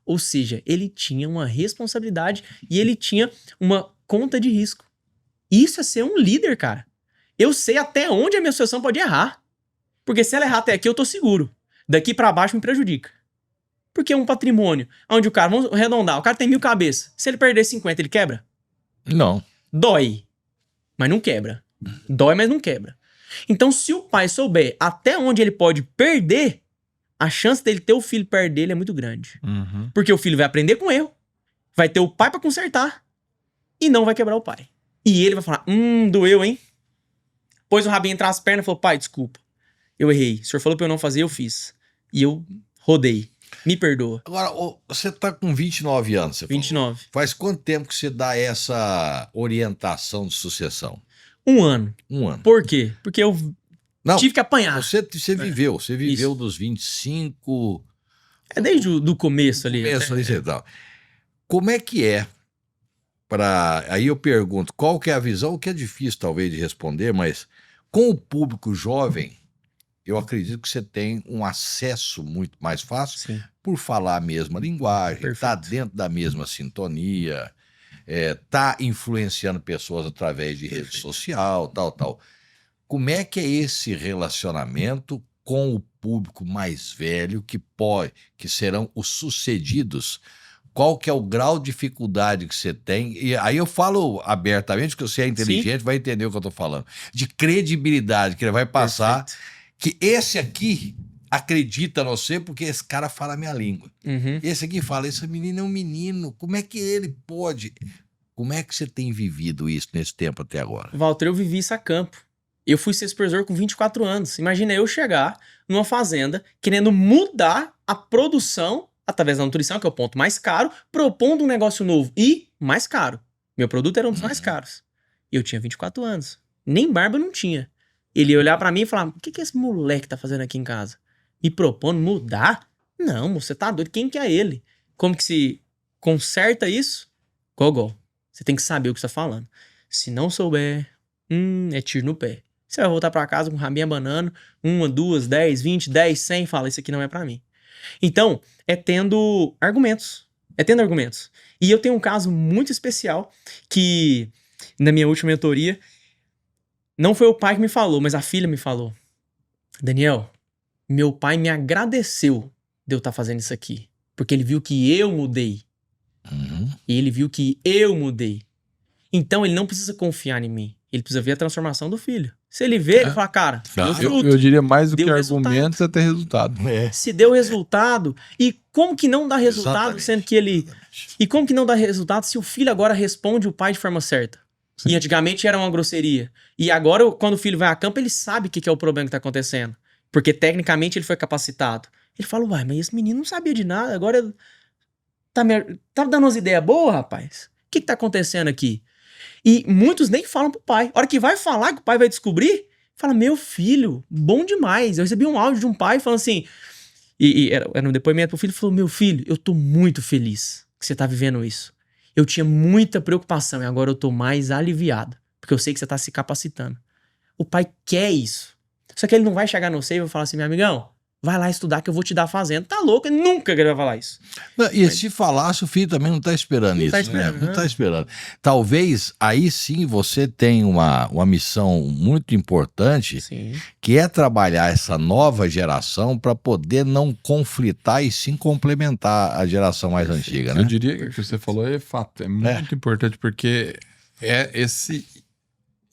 Ou seja, ele tinha uma responsabilidade e ele tinha uma conta de risco. Isso é ser um líder, cara. Eu sei até onde a minha associação pode errar. Porque se ela errar até aqui, eu tô seguro. Daqui pra baixo me prejudica. Porque é um patrimônio onde o cara, vamos arredondar, o cara tem 1.000 cabeças. Se ele perder 50, ele quebra? Não. Dói, mas não quebra. Dói, mas não quebra. Então, se o pai souber até onde ele pode perder, a chance dele ter o filho perto dele é muito grande. Uhum. Porque o filho vai aprender com erro, vai ter o pai pra consertar e não vai quebrar o pai. E ele vai falar, doeu, hein? Pôs o rabinho entre as pernas e falou, pai, desculpa. Eu errei. O senhor falou pra eu não fazer, eu fiz. E eu rodei. Me perdoa. Agora, você tá com 29 anos, você 29. falou. Faz quanto tempo que você dá essa orientação de sucessão? 1 ano. 1 ano. Por quê? Porque eu Não, tive que apanhar. Você viveu Isso. dos 25... É desde o começo ali. Começo ali, tal. Como é que é para... Aí eu pergunto, qual que é a visão, o que é difícil talvez de responder, mas com o público jovem, eu acredito que você tem um acesso muito mais fácil Sim. por falar a mesma linguagem, estar dentro da mesma sintonia, tá influenciando pessoas através de rede social, tal. Como é que é esse relacionamento com o público mais velho que serão os sucedidos? Qual que é o grau de dificuldade que você tem? E aí eu falo abertamente, que você é inteligente, vai entender o que eu tô falando. De credibilidade que ele vai passar, que esse aqui acredita no você porque esse cara fala a minha língua. Uhum. Esse aqui fala, esse menino é um menino, como é que ele pode? Como é que você tem vivido isso nesse tempo até agora? Walter, eu vivi isso a campo. Eu fui ser supervisor com 24 anos. Imagina eu chegar numa fazenda querendo mudar a produção através da nutrição, que é o ponto mais caro, propondo um negócio novo e mais caro. Meu produto era um dos mais caros. Eu tinha 24 anos. Nem barba eu não tinha. Ele ia olhar pra mim e falar, o que esse moleque tá fazendo aqui em casa? Me propondo mudar? Não, você tá doido. Quem que é ele? Como que se conserta isso? Gogol. Você tem que saber o que você tá falando. Se não souber, é tiro no pé. Você vai voltar pra casa com o rabinho abanando, 1, 2, 10, 20, 10, 100, fala, isso aqui não é pra mim. Então, é tendo argumentos. E eu tenho um caso muito especial que, na minha última mentoria, não foi o pai que me falou, mas a filha me falou. Daniel, meu pai me agradeceu de eu estar fazendo isso aqui. Porque ele viu que eu mudei. E ele viu que eu mudei. Então, ele não precisa confiar em mim. Ele precisa ver a transformação do filho. Se ele vê, ele fala, cara, deu fruto. Eu diria mais do que Deu argumentos é ter resultado. Se deu resultado, e como que não dá resultado, Exatamente. sendo que ele... E como que não dá resultado se o filho agora responde o pai de forma certa? Sim. E antigamente era uma grosseria. E agora, quando o filho vai a campo, ele sabe o que é o problema que tá acontecendo. Porque tecnicamente ele foi capacitado. Ele fala, uai, mas esse menino não sabia de nada, agora tá dando umas ideias boas, rapaz? O que tá acontecendo aqui? E muitos nem falam pro pai. A hora que vai falar, que o pai vai descobrir, fala, meu filho, bom demais. Eu recebi um áudio de um pai falando assim, e era um depoimento pro filho, falou, meu filho, eu tô muito feliz que você tá vivendo isso. Eu tinha muita preocupação e agora eu tô mais aliviado, porque eu sei que você tá se capacitando. O pai quer isso. Só que ele não vai chegar no você e vai falar assim, meu amigão, vai lá estudar que eu vou te dar a fazenda. Tá louco, ele nunca vai falar isso. E se falasse, o filho também não tá esperando Não isso. tá esperando, Não tá esperando. Talvez aí sim você tenha uma missão muito importante, Sim. que é trabalhar essa nova geração para poder não conflitar e sim complementar a geração mais antiga, né? Eu diria que o que você falou é fato. É muito importante porque é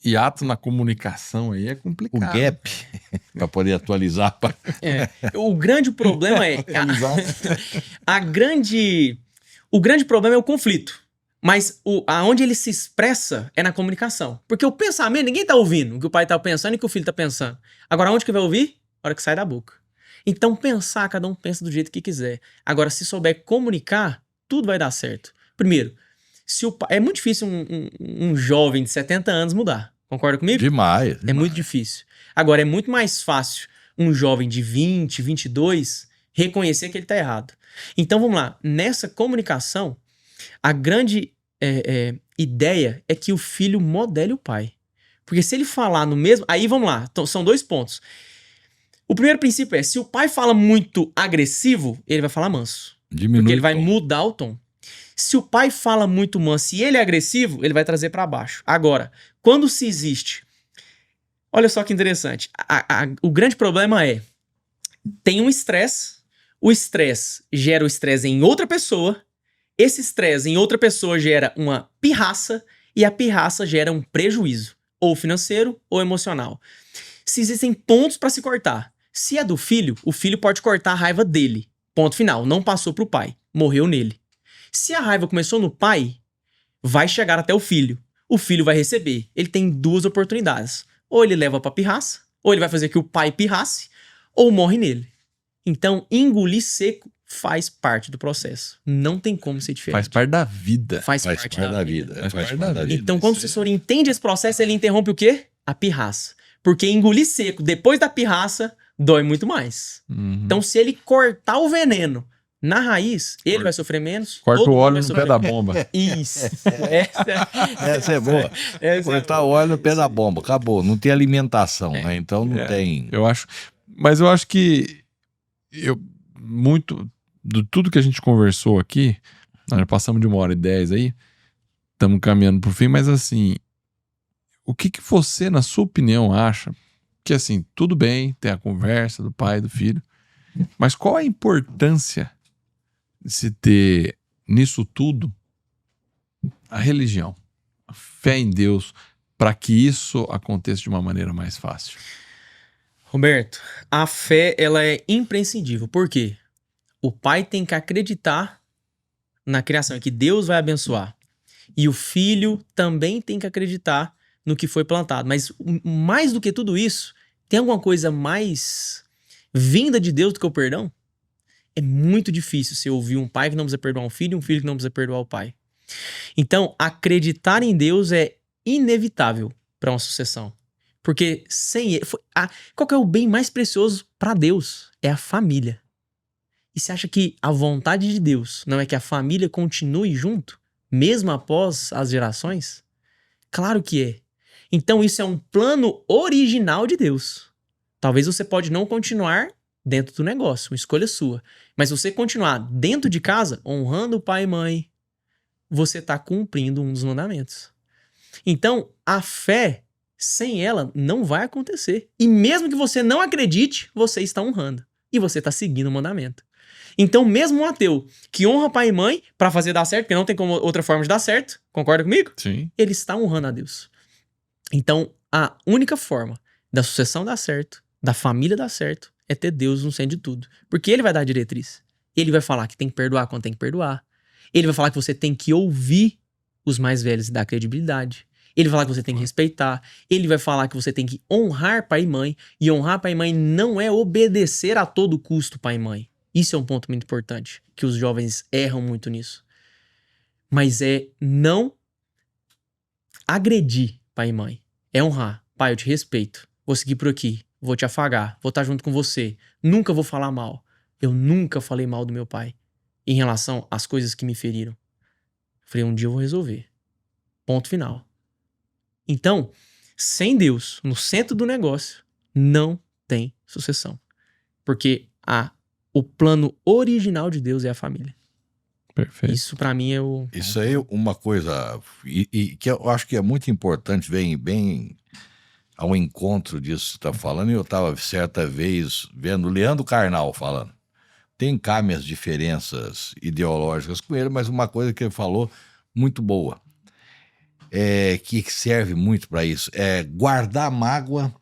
hiato na comunicação aí é O complicado. gap, para poder atualizar. O grande problema é... O grande problema é o conflito. Mas aonde ele se expressa é na comunicação. Porque o pensamento, ninguém tá ouvindo o que o pai tá pensando e o que o filho tá pensando. Agora, onde que vai ouvir? A hora que sai da boca. Então, pensar, cada um pensa do jeito que quiser. Agora, se souber comunicar, tudo vai dar certo. Primeiro, se o pai... É muito difícil um jovem de 70 anos mudar. Concorda comigo? Demais. É muito difícil. Agora, é muito mais fácil um jovem de 20, 22 reconhecer que ele tá errado. Então, vamos lá. Nessa comunicação, a grande ideia é que o filho modele o pai. Porque se ele falar no mesmo... Aí, vamos lá. Então, são 2 pontos. O primeiro princípio é, se o pai fala muito agressivo, ele vai falar manso. Diminui Porque ele vai o tom. mudar o tom. Se o pai fala muito manso e ele é agressivo, ele vai trazer pra baixo. Agora, quando se existe... Olha só que interessante. O grande problema é, tem um estresse, o estresse gera o estresse em outra pessoa, esse estresse em outra pessoa gera uma pirraça, e a pirraça gera um prejuízo, ou financeiro ou emocional. Se existem pontos pra se cortar, se é do filho, o filho pode cortar a raiva dele. Ponto final, não passou pro pai, morreu nele. Se a raiva começou no pai, vai chegar até o filho vai receber. Ele tem 2 oportunidades. Ou ele leva pra pirraça, ou ele vai fazer que o pai pirrasse, ou morre nele. Então, engolir seco faz parte do processo. Não tem como ser diferente. Faz parte da vida. Faz Faz parte parte da vida. Faz Faz parte parte da da vida. Então, quando o assessor entende esse processo, ele interrompe o quê? A pirraça. Porque engolir seco depois da pirraça dói muito mais. Uhum. Então, se ele cortar o veneno na raiz, ele vai sofrer menos. Corta todo o mundo óleo vai no sofrer pé da menos. bomba. Isso. Essa é boa. Cortar o óleo no pé da bomba. Acabou. Não tem alimentação, né? Então não tem... Eu acho... Mas eu acho que muito de tudo que a gente conversou aqui, nós já passamos de 1h10 aí, estamos caminhando pro fim, mas assim, o que você, na sua opinião, acha que assim, tudo bem, tem a conversa do pai e do filho, mas qual a importância de se ter nisso tudo a religião, a fé em Deus, para que isso aconteça de uma maneira mais fácil? Roberto, a fé, ela é imprescindível. Por quê? O pai tem que acreditar na criação, que Deus vai abençoar. E o filho também tem que acreditar no que foi plantado. Mas mais do que tudo isso, tem alguma coisa mais vinda de Deus do que o perdão? É muito difícil você ouvir um pai que não precisa perdoar um filho e um filho que não precisa perdoar o pai. Então, acreditar em Deus é inevitável para uma sucessão. Porque sem ele... Qual que é o bem mais precioso para Deus? É a família. E você acha que a vontade de Deus não é que a família continue junto, mesmo após as gerações? Claro que é. Então isso é um plano original de Deus. Talvez você pode não continuar dentro do negócio, uma escolha sua. Mas se você continuar dentro de casa, honrando o pai e mãe, você está cumprindo um dos mandamentos. Então, a fé... sem ela, não vai acontecer. E mesmo que você não acredite, você está honrando. E você está seguindo o mandamento. Então, mesmo um ateu que honra pai e mãe para fazer dar certo, porque não tem como outra forma de dar certo, concorda comigo? Sim. Ele está honrando a Deus. Então, a única forma da sucessão dar certo, da família dar certo, é ter Deus no centro de tudo. Porque ele vai dar a diretriz. Ele vai falar que tem que perdoar quando tem que perdoar. Ele vai falar que você tem que ouvir os mais velhos e dar credibilidade. Ele vai falar que você tem que respeitar. Ele vai falar que você tem que honrar pai e mãe. E honrar pai e mãe não é obedecer a todo custo pai e mãe. Isso é um ponto muito importante, que os jovens erram muito nisso. Mas é não agredir pai e mãe. É honrar. Pai, eu te respeito. Vou seguir por aqui. Vou te afagar. Vou estar junto com você. Nunca vou falar mal. Eu nunca falei mal do meu pai em relação às coisas que me feriram. Falei, um dia eu vou resolver. Ponto final. Então, sem Deus no centro do negócio, não tem sucessão. Porque o plano original de Deus é a família. Perfeito. Isso pra mim é o... Isso aí é uma coisa e que eu acho que é muito importante, vem bem ao encontro disso que você está falando. E eu estava certa vez vendo o Leandro Carnal falando. Tem cá minhas diferenças ideológicas com ele, mas uma coisa que ele falou muito boa. que serve muito para isso. Guardar mágoa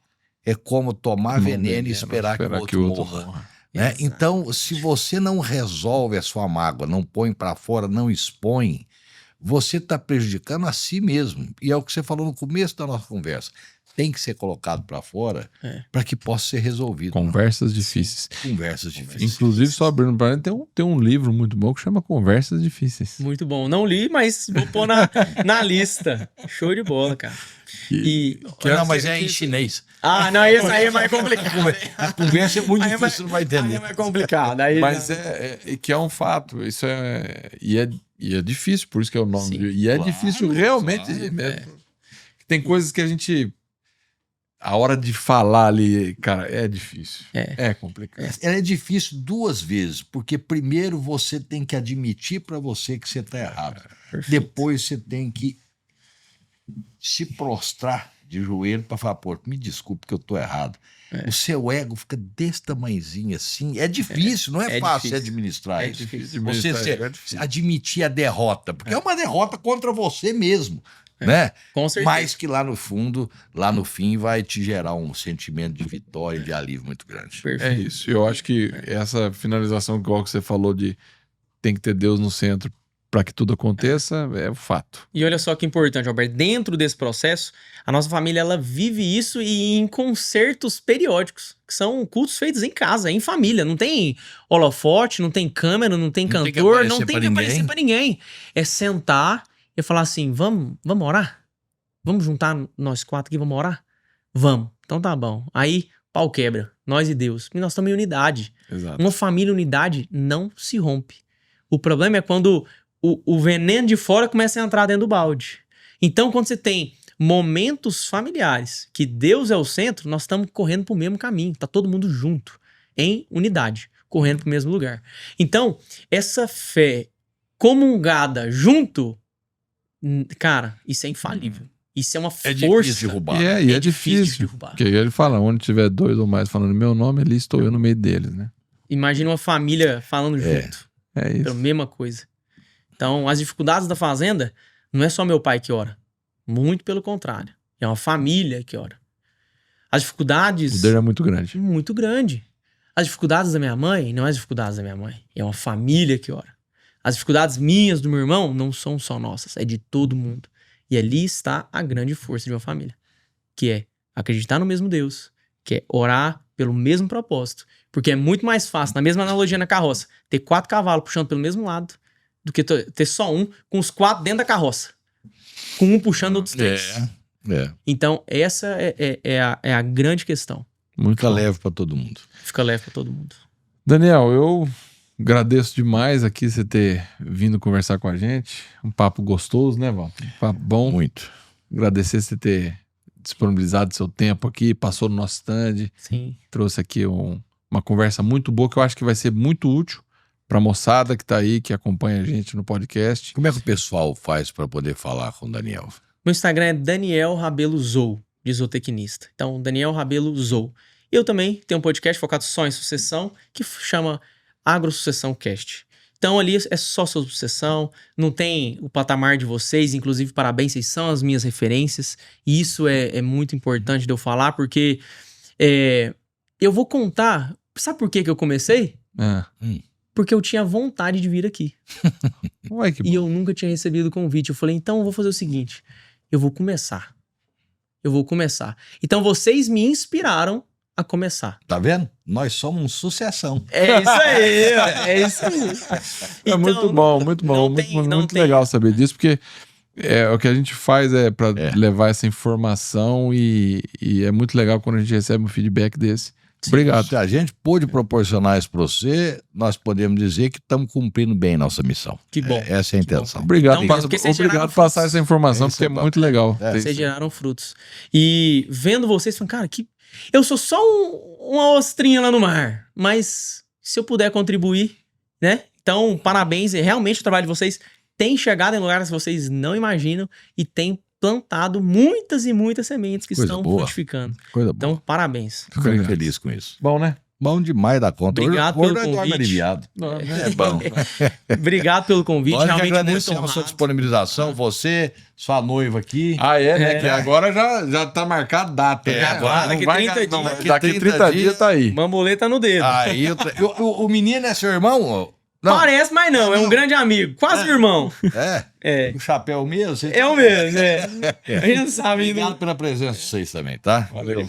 é como tomar veneno e esperar que o outro morra. Né? Então, se você não resolve a sua mágoa, não põe para fora, não expõe, você está prejudicando a si mesmo. E é o que você falou no começo da nossa conversa. Tem que ser colocado para fora para que possa ser resolvido. Conversas difíceis. Conversas difíceis. Inclusive, só abrindo para tem um livro muito bom que chama Conversas Difíceis. Muito bom. Não li, mas vou pôr na lista. Show de bola, cara. Não, mas é em chinês. Não, isso aí é mais complicado. A conversa é muito difícil, não vai entender. Aí é mais complicado. Aí mas que é um fato. Isso e é difícil, por isso que é o nome. E é difícil realmente mesmo. Tem coisas que a gente... A hora de falar ali, cara, é difícil. É complicado. Ela é difícil duas vezes, porque primeiro você tem que admitir para você que você está errado. Depois você tem que se prostrar de joelho para falar, pô, me desculpe que eu tô errado. O seu ego fica desse tamanhozinho assim. É difícil, não é fácil administrar isso. Difícil você admitir a derrota, porque é uma derrota contra você mesmo. Né? Com certeza. Mas que lá no fundo, lá no fim, vai te gerar um sentimento de vitória e de alívio muito grande. Perfeito. É isso. Eu acho que essa finalização, igual que você falou, de tem que ter Deus no centro para que tudo aconteça, é o fato. E olha só que importante, Alberto. Dentro desse processo, a nossa família ela vive isso e em concertos periódicos, que são cultos feitos em casa, em família. Não tem holofote, não tem câmera, não tem cantor, não tem que aparecer pra ninguém. É sentar e falar assim, vamos orar? Vamos juntar nós quatro aqui, vamos orar? Vamos. Então tá bom. Aí, pau quebra. Nós e Deus. Porque nós estamos em unidade. Exato. Uma família, unidade, não se rompe. O problema é quando o veneno de fora começa a entrar dentro do balde. Então, quando você tem momentos familiares, que Deus é o centro, nós estamos correndo pro mesmo caminho. Tá todo mundo junto, em unidade, correndo pro mesmo lugar. Então, essa fé comungada junto... Cara, isso é infalível. Isso é uma força. Difícil de derrubar. E é difícil de derrubar. Porque ele fala, onde tiver dois ou mais falando meu nome, ali estou eu no meio deles, né? Imagina uma família falando junto. É isso. Pela mesma coisa. Então, as dificuldades da fazenda, não é só meu pai que ora. Muito pelo contrário. É uma família que ora. As dificuldades... O poder é muito grande. Muito grande. As dificuldades da minha mãe, não é as dificuldades da minha mãe. É uma família que ora. As dificuldades minhas do meu irmão não são só nossas, é de todo mundo. E ali está a grande força de uma família, que é acreditar no mesmo Deus, que é orar pelo mesmo propósito. Porque é muito mais fácil, na mesma analogia na carroça, ter 4 cavalos puxando pelo mesmo lado, do que ter só um com os 4 dentro da carroça. Com um puxando outros 3. Então, essa é a grande questão. Fica leve para todo mundo. Fica leve para todo mundo. Daniel, eu agradeço demais aqui você ter vindo conversar com a gente. Um papo gostoso, né, Walter? Um papo bom. Muito. Agradecer você ter disponibilizado seu tempo aqui, passou no nosso stand. Sim. Trouxe aqui uma conversa muito boa, que eu acho que vai ser muito útil para a moçada que está aí, que acompanha a gente no podcast. Como é que o pessoal faz para poder falar com o Daniel? Meu Instagram é Daniel Rabelo Zou, de zootecnista. Então, Daniel Rabelo Zou. Eu também tenho um podcast focado só em sucessão, que chama AgroSucessão Cast. Então ali é só sobre sucessão, não tem o patamar de vocês, inclusive parabéns, vocês são as minhas referências, e isso é muito importante de eu falar, porque eu vou contar, sabe por que eu comecei? Porque eu tinha vontade de vir aqui. Ué, que bom. E eu nunca tinha recebido o convite. Eu falei, então eu vou fazer o seguinte, eu vou começar. Então vocês me inspiraram a começar. Tá vendo? Nós somos sucessão. É isso aí, ó. É isso aí. É muito bom, muito bom. Muito legal saber disso, porque o que a gente faz é para levar essa informação e é muito legal quando a gente recebe um feedback desse. Sim. Obrigado. Se a gente pôde proporcionar isso para você, nós podemos dizer que estamos cumprindo bem nossa missão. Que bom. Essa é a intenção. Obrigado, Então, obrigado por passar essa informação, porque é muito legal. Vocês geraram frutos. E vendo vocês, falando, cara, eu sou só uma ostrinha lá no mar, mas se eu puder contribuir, né? Então, parabéns. Realmente o trabalho de vocês tem chegado em lugares que vocês não imaginam e tem plantado muitas e muitas sementes que estão frutificando. Coisa então, boa. Parabéns. Fico muito feliz com isso. Bom, né? Bom demais da conta. Obrigado Hoje pelo nós dorme convite. aliviado. Não, é bom. Obrigado pelo convite, Nós que realmente muito agradecemos a sua honrado. disponibilização, você, sua noiva aqui. Ah, é, né? É. Que agora já tá marcada a data. É, né? agora, Não daqui vai 30 não, dias. daqui 30 dias tá aí. Mamboleta no dedo. Aí, o menino é seu irmão? Não. Parece, mas não, é um grande amigo, quase um irmão. É? É. O chapéu mesmo? Você... É o mesmo, é. A gente sabe. Obrigado pela presença de vocês também, tá? Valeu.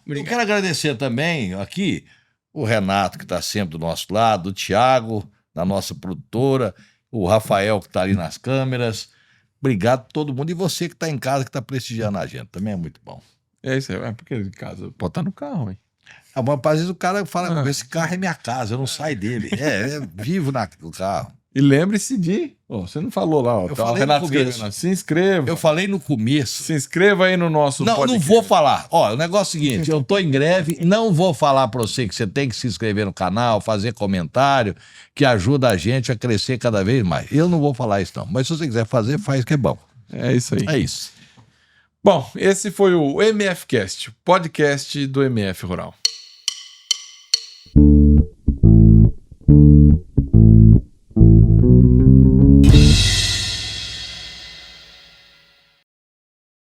Eu quero agradecer também aqui o Renato, que está sempre do nosso lado, o Thiago, da nossa produtora, o Rafael, que está ali nas câmeras. Obrigado a todo mundo. E você que está em casa, que está prestigiando a gente. Também é muito bom. É isso aí. É porque em casa pode estar no carro, hein? Ah, mas às vezes o cara fala, esse carro é minha casa, eu não saio dele. Vivo no carro. E lembre-se de... você não falou lá, ó. Eu Tá, o falei Renato no começo. escrevendo. Se inscreva. Eu falei no começo. Se inscreva aí no nosso Não, podcast. não vou falar. Ó, o negócio é o seguinte, eu tô em greve, não vou falar pra você que você tem que se inscrever no canal, fazer comentário, que ajuda a gente a crescer cada vez mais. Eu não vou falar isso não, mas se você quiser fazer, faz que é bom. É isso aí. É isso. Bom, esse foi o MFcast, podcast do MF Rural.